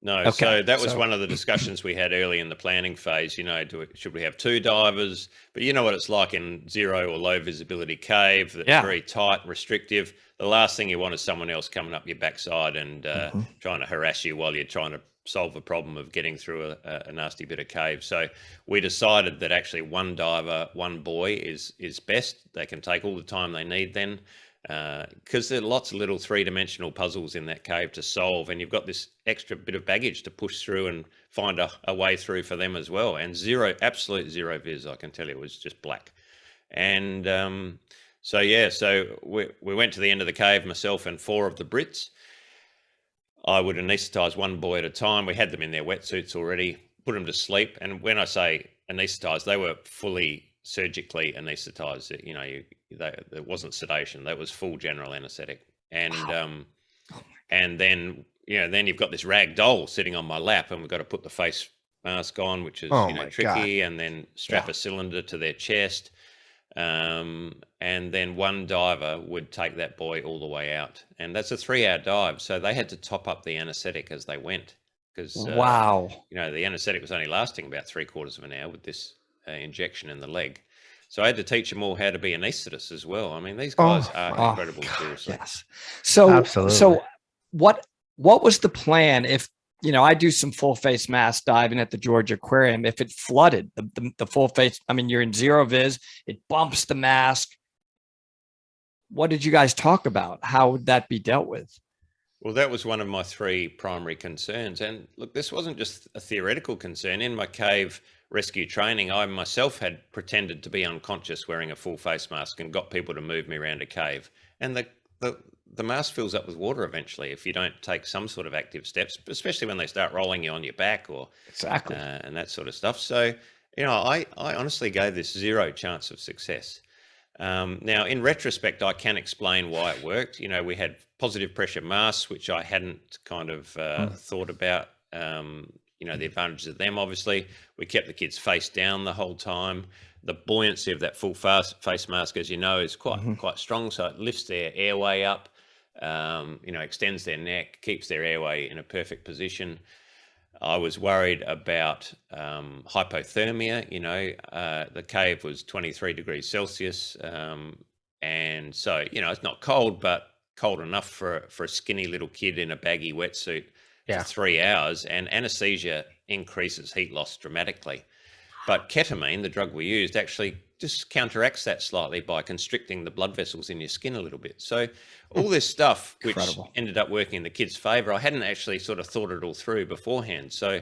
Okay. So that was one of the discussions we had early in the planning phase. Should we have 2 divers? But you know what it's like in zero or low visibility cave that's very tight and restrictive. The last thing you want is someone else coming up your backside and trying to harass you while you're trying to solve a problem of getting through a nasty bit of cave. So we decided that actually one diver, one boy is best. They can take all the time they need then, because there are lots of little 3-dimensional puzzles in that cave to solve, and you've got this extra bit of baggage to push through and find a way through for them as well. And absolute zero viz, I can tell you, it was just black. And so we went to the end of the cave, myself and 4 of the Brits. I would anaesthetize one boy at a time. We had them in their wetsuits already, put them to sleep. And when I say anaesthetize, they were fully surgically anaesthetized. There wasn't sedation. That was full general anesthetic. And and then you've got this rag doll sitting on my lap, and we've got to put the face mask on, which is tricky, and then strap a cylinder to their chest. And then one diver would take that boy all the way out, and that's a 3-hour dive. So they had to top up the anesthetic as they went, because the anesthetic was only lasting about 3/4 of an hour with this injection in the leg. So I had to teach them all how to be anaesthetists as well. I mean, these guys are incredible, seriously. Yes. So, Absolutely. what was the plan if, I do some full face mask diving at the Georgia Aquarium. If it flooded the full face, I mean, you're in zero vis, it bumps the mask. What did you guys talk about? How would that be dealt with? Well, that was one of my three primary concerns. And look, this wasn't just a theoretical concern. In my cave rescue training, I myself had pretended to be unconscious wearing a full face mask and got people to move me around a cave. And the mask fills up with water eventually if you don't take some sort of active steps, especially when they start rolling you on your back or Exactly. and that sort of stuff. So, I honestly gave this zero chance of success. Now, in retrospect, I can explain why it worked. We had positive pressure masks, which I hadn't kind of thought about. The advantages of them, obviously. We kept the kids face down the whole time. The buoyancy of that full face mask, as you know, is quite strong. So it lifts their airway up, extends their neck, keeps their airway in a perfect position. I was worried about hypothermia. The cave was 23 degrees Celsius. And so, it's not cold, but cold enough for a skinny little kid in a baggy wetsuit for 3 hours. And anesthesia increases heat loss dramatically. But ketamine, the drug we used, actually just counteracts that slightly by constricting the blood vessels in your skin a little bit. So all this stuff, which ended up working in the kids' favor, I hadn't actually sort of thought it all through beforehand. So,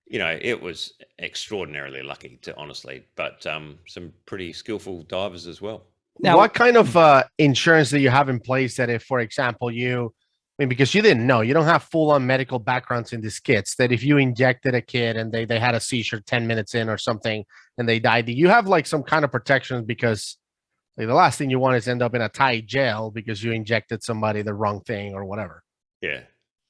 it was extraordinarily lucky, honestly, but some pretty skillful divers as well. Now, what kind of insurance do you have in place that if, for example, because you didn't know, you don't have full-on medical backgrounds in these kids, that if you injected a kid and they had a seizure 10 minits in or something and they died, do you have like some kind of protections? Because the last thing you want is end up in a Thai jail because you injected somebody the wrong thing or whatever. Yeah.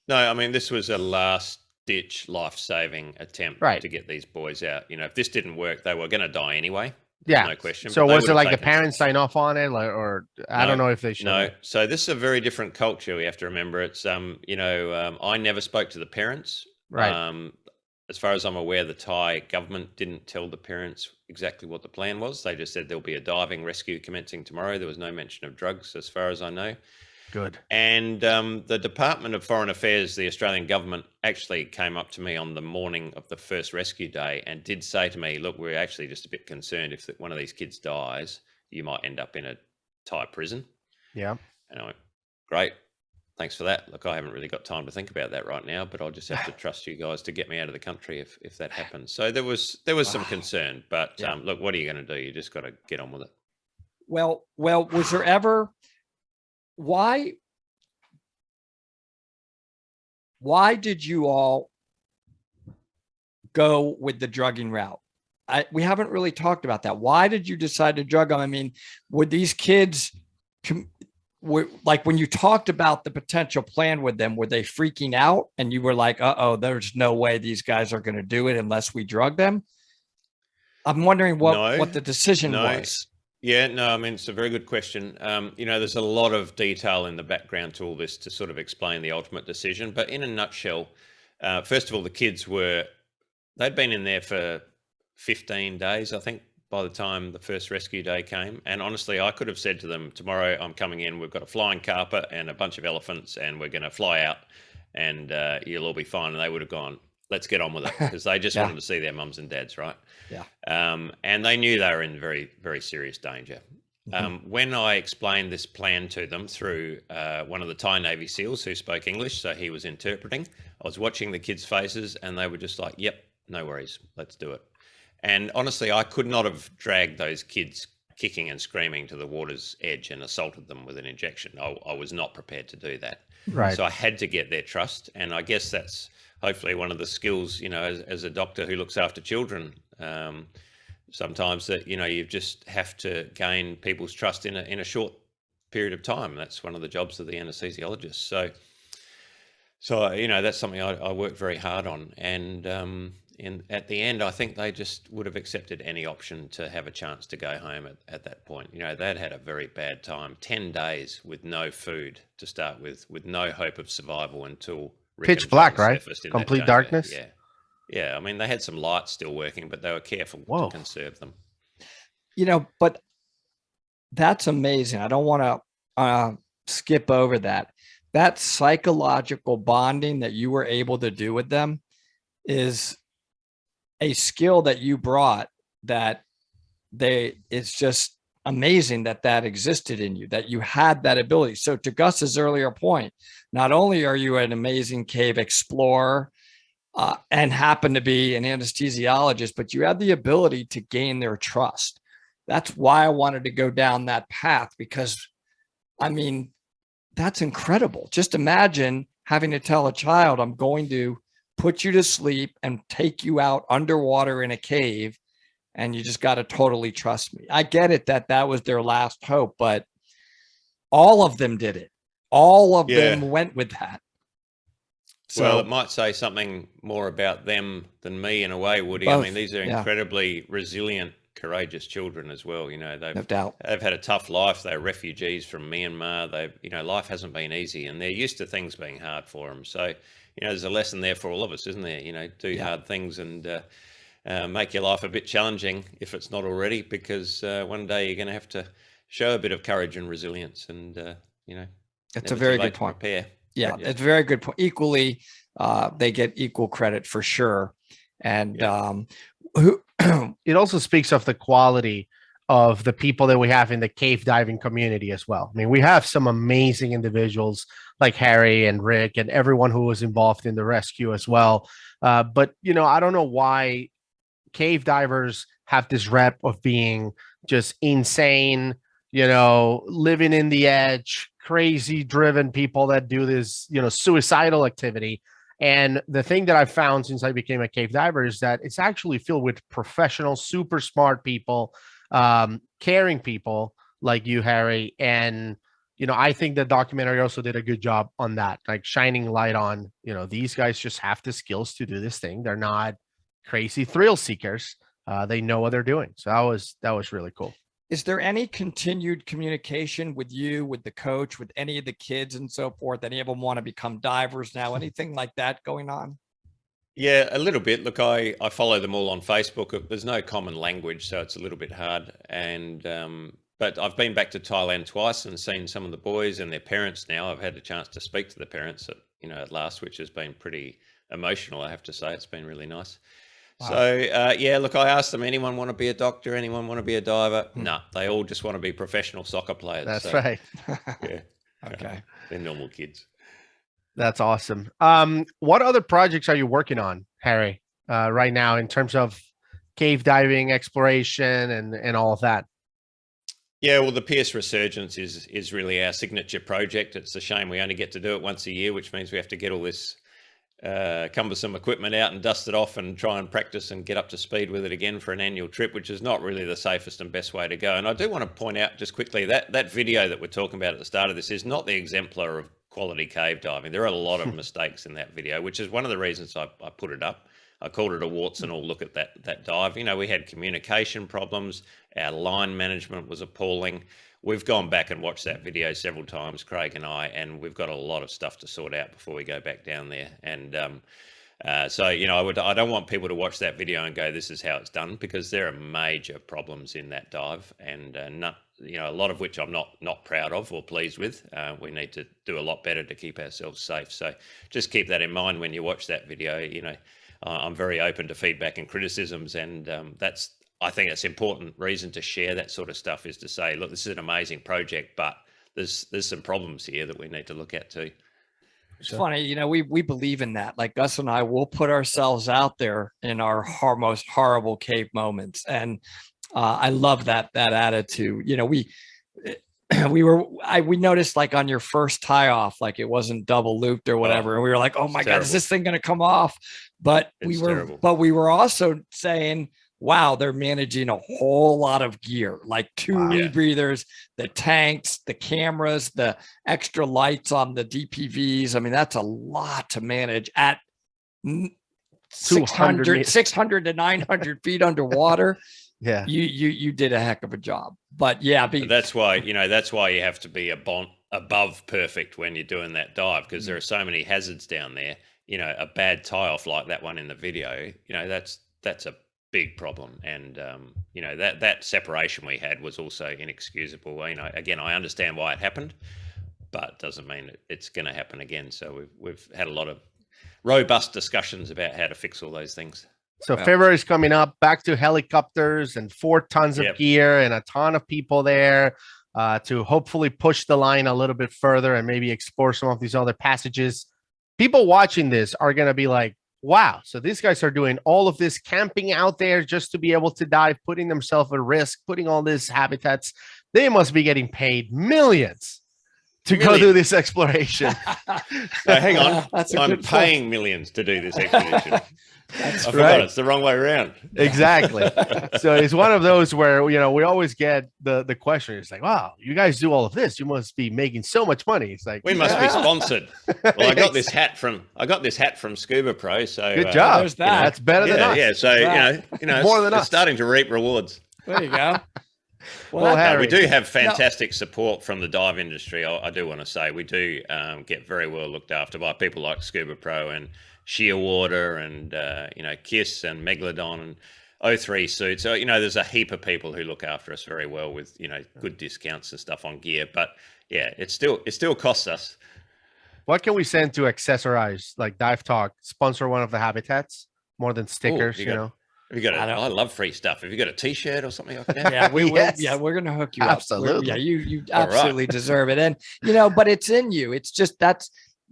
No, I mean, this was a last-ditch life-saving attempt to get these boys out. If this didn't work, they were going to die anyway. Yeah, no question. So was it like the parents sign off on it, or I don't know if they should? No. So this is a very different culture. We have to remember. It's I never spoke to the parents. Right. As far as I'm aware, the Thai government didn't tell the parents exactly what the plan was. They just said there'll be a diving rescue commencing tomorrow. There was no mention of drugs, as far as I know. Good. And the Department of Foreign Affairs, the Australian government, actually came up to me on the morning of the first rescue day and did say to me, look, we're actually just a bit concerned if one of these kids dies, you might end up in a Thai prison. Yeah. And I went, great, thanks for that. Look, I haven't really got time to think about that right now, but I'll just have to trust you guys to get me out of the country if that happens. So there was some concern, but look, what are you going to do? You just got to get on with it. Well, was there ever... Why did you all go with the drugging route? We haven't really talked about that. Why did you decide to drug them? I mean, would these kids, like when you talked about the potential plan with them, were they freaking out and you were like, there's no way these guys are going to do it unless we drug them? I'm wondering what the decision was. Yeah, no, I mean, it's a very good question. There's a lot of detail in the background to all this to sort of explain the ultimate decision. But in a nutshell, first of all, the kids they'd been in there for 15 days, I think, by the time the first rescue day came. And honestly, I could have said to them, tomorrow I'm coming in, we've got a flying carpet and a bunch of elephants and we're going to fly out and you'll all be fine. And they would have gone, let's get on with it, because they just wanted to see their mums and dads, right? Yeah. And they knew they were in very, very serious danger. When I explained this plan to them through one of the Thai Navy SEALs who spoke English, so he was interpreting, I was watching the kids' faces and they were just like, yep, no worries, let's do it. And honestly, I could not have dragged those kids kicking and screaming to the water's edge and assaulted them with an injection. I was not prepared to do that. Right. So I had to get their trust. And I guess that's hopefully one of the skills, as a doctor who looks after children, sometimes that, you just have to gain people's trust in a short period of time. That's one of the jobs of the anesthesiologist. So that's something I worked very hard on. And at the end, I think they just would have accepted any option to have a chance to go home at that point. They'd had a very bad time, 10 days with no food to start with no hope of survival until pitch black, right? Complete darkness. Yeah. I mean, they had some lights still working, but they were careful to conserve them. But that's amazing. I don't want to skip over that. That psychological bonding that you were able to do with them is a skill that you brought that it's just amazing that existed in you, that you had that ability. So to Gus's earlier point, not only are you an amazing cave explorer and happen to be an anesthesiologist, but you have the ability to gain their trust. That's why I wanted to go down that path, because I mean, that's incredible. Just imagine having to tell a child, I'm going to put you to sleep and take you out underwater in a cave, and you just got to totally trust me. I get it that was their last hope, but all of them did it. All of them went with that. So, well, it might say something more about them than me in a way, Woody. Both, I mean, these are incredibly resilient, courageous children as well. They've no doubt. They've had a tough life. They're refugees from Myanmar. Life hasn't been easy, and they're used to things being hard for them. So, there's a lesson there for all of us, isn't there? Do hard things and make your life a bit challenging if it's not already, because one day you're going to have to show a bit of courage and resilience, and that's a very good point. Prepare. Yeah, it's a very good point. Equally, they get equal credit for sure. And it also speaks of the quality of the people that we have in the cave diving community as well. I mean, we have some amazing individuals like Harry and Rick and everyone who was involved in the rescue as well. But, I don't know why cave divers have this rep of being just insane, living in the edge, crazy driven people that do this, suicidal activity. And the thing that I've found since I became a cave diver is that it's actually filled with professional, super smart people, caring people like you, Harry. And, I think the documentary also did a good job on that, like shining light on, these guys just have the skills to do this thing. They're not crazy thrill seekers. They know what they're doing. So that was really cool. Is there any continued communication with you, with the coach, with any of the kids and so forth? Any of them want to become divers now? Anything like that going on? Yeah, a little bit. Look, I follow them all on Facebook. There's no common language, so it's a little bit hard. And but I've been back to Thailand twice and seen some of the boys and their parents now. I've had a chance to speak to the parents at last, which has been pretty emotional, I have to say. It's been really nice. Wow. So, look, I asked them, anyone want to be a doctor? Anyone want to be a diver? No, they all just want to be professional soccer players. That's right. Yeah. Okay. They're normal kids. That's awesome. What other projects are you working on, Harry, right now in terms of cave diving, exploration, and all of that? Yeah, well, the Pearse Resurgence is really our signature project. It's a shame we only get to do it once a year, which means we have to get all this cumbersome equipment out and dust it off and try and practice and get up to speed with it again for an annual trip, which is not really the safest and best way to go. And I do want to point out just quickly that video that we're talking about at the start of this is not the exemplar of quality cave diving. There are a lot of mistakes in that video, which is one of the reasons I put it up. I called it a warts and all look at that dive. We had communication problems. Our line management was appalling. We've gone back and watched that video several times, Craig and I, and we've got a lot of stuff to sort out before we go back down there. And so, I don't want people to watch that video and go, this is how it's done, because there are major problems in that dive, and a lot of which I'm not proud of or pleased with. We need to do a lot better to keep ourselves safe. So just keep that in mind when you watch that video. I'm very open to feedback and criticisms, and I think it's important reason to share that sort of stuff, is to say, look, this is an amazing project, but there's some problems here that we need to look at too. It's funny, we believe in that. Like Gus and I will put ourselves out there in our most horrible cave moments. And I love that attitude. We noticed, like, on your first tie off, like it wasn't double looped or whatever. And we were like, oh my God, is this thing going to come off? But we were also saying, wow, they're managing a whole lot of gear, like two rebreathers, the tanks, the cameras, the extra lights on the DPVs. I mean, that's a lot to manage at 600 to 900 feet underwater. Yeah, you did a heck of a job. But that's why you have to be above perfect when you're doing that dive, because there are so many hazards down there. A bad tie off like that one in the video, that's a big problem. And, that separation we had was also inexcusable. Again, I understand why it happened, but doesn't mean it's going to happen again. So we've had a lot of robust discussions about how to fix all those things. So February is coming up, back to helicopters and 4 tons of gear and a ton of people there to hopefully push the line a little bit further and maybe explore some of these other passages. People watching this are going to be like, wow, so these guys are doing all of this camping out there just to be able to dive, putting themselves at risk, putting all these habitats. They must be getting paid millions to go do this exploration. Hang on. I'm paying millions to do this expedition. I forgot it's the wrong way around. Exactly. So it's one of those where, we always get the question. It's like, wow, you guys do all of this. You must be making so much money. It's like, we must be sponsored. Well, I got this hat from Scuba Pro. So good job. That's better than us. Yeah. So, more than it's us. starting to reap rewards. There you go. Well, Harry, we do have fantastic support from the dive industry. I do want to say we do get very well looked after by people like Scuba Pro and Shearwater and Kiss and Megalodon and O3 Suits. So there's a heap of people who look after us very well with good discounts and stuff on gear. But yeah, it still costs us. What can we send to accessorize, like Dive Talk, sponsor one of the habitats more than stickers? Have you got I love free stuff. Have you got a T-shirt or something like that? Yeah, we will. Yeah, we're gonna hook you absolutely. up. You absolutely deserve it. And but it's in you. It's just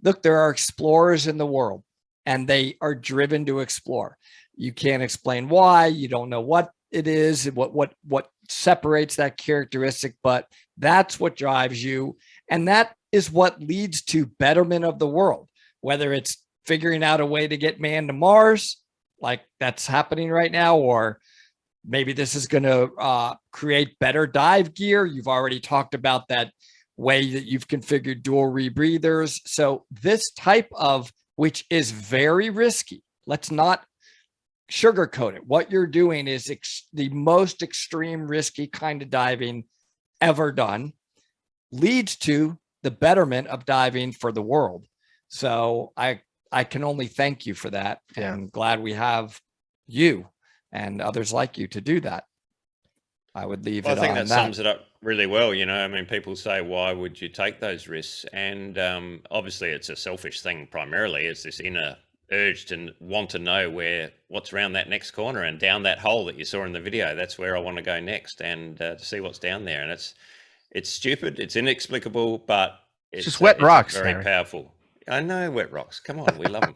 look, there are explorers in the world and they are driven to explore. You can't explain why, you don't know what it is, what separates that characteristic, but that's what drives you. And that is what leads to betterment of the world, whether it's figuring out a way to get man to Mars, like that's happening right now, or maybe this is going to create better dive gear. You've already talked about that way that you've configured dual rebreathers. So this type of, which is very risky, let's not sugarcoat it. What you're doing is the most extreme risky kind of diving ever done, leads to the betterment of diving for the world. So I can only thank you for that. Yeah. I'm glad we have you and others like you to do that. I would leave it on that. I think that sums it up really well. People say, why would you take those risks? And obviously it's a selfish thing primarily. It's this inner urge to want to know what's around that next corner and down that hole that you saw in the video. That's where I want to go next and to see what's down there. And it's stupid. It's inexplicable, but it's just wet rocks. Very Harry. Powerful. I know wet rocks. Come on, we love them.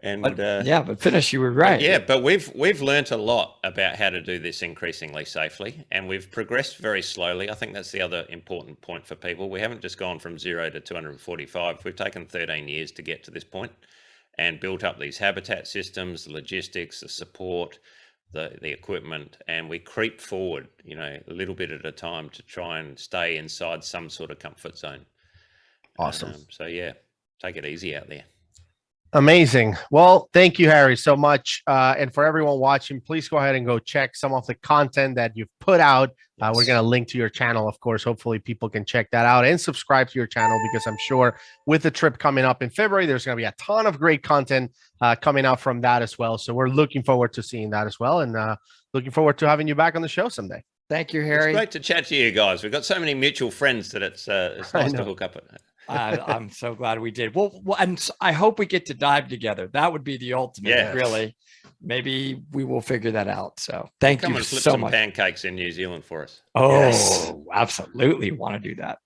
And but finish, you were right. But we've learnt a lot about how to do this increasingly safely, and we've progressed very slowly. I think that's the other important point for people. We haven't just gone from 0 to 245. We've taken 13 years to get to this point and built up these habitat systems, the logistics, the support, the equipment, and we creep forward, a little bit at a time to try and stay inside some sort of comfort zone. Awesome. Take it easy out there. Amazing. Well, thank you, Harry, so much. And for everyone watching, please go ahead and go check some of the content that you've put out. Yes. We're going to link to your channel, of course. Hopefully people can check that out and subscribe to your channel, because I'm sure with the trip coming up in February, there's going to be a ton of great content coming out from that as well. So we're looking forward to seeing that as well, and looking forward to having you back on the show someday. Thank you, Harry. It's great to chat to you guys. We've got so many mutual friends that it's nice to hook up at. I'm so glad we did. Well, and I hope we get to dive together. That would be the ultimate, really. Maybe we will figure that out. So thank you so much. Come and flip some pancakes in New Zealand for us. Oh, yes. Absolutely want to do that.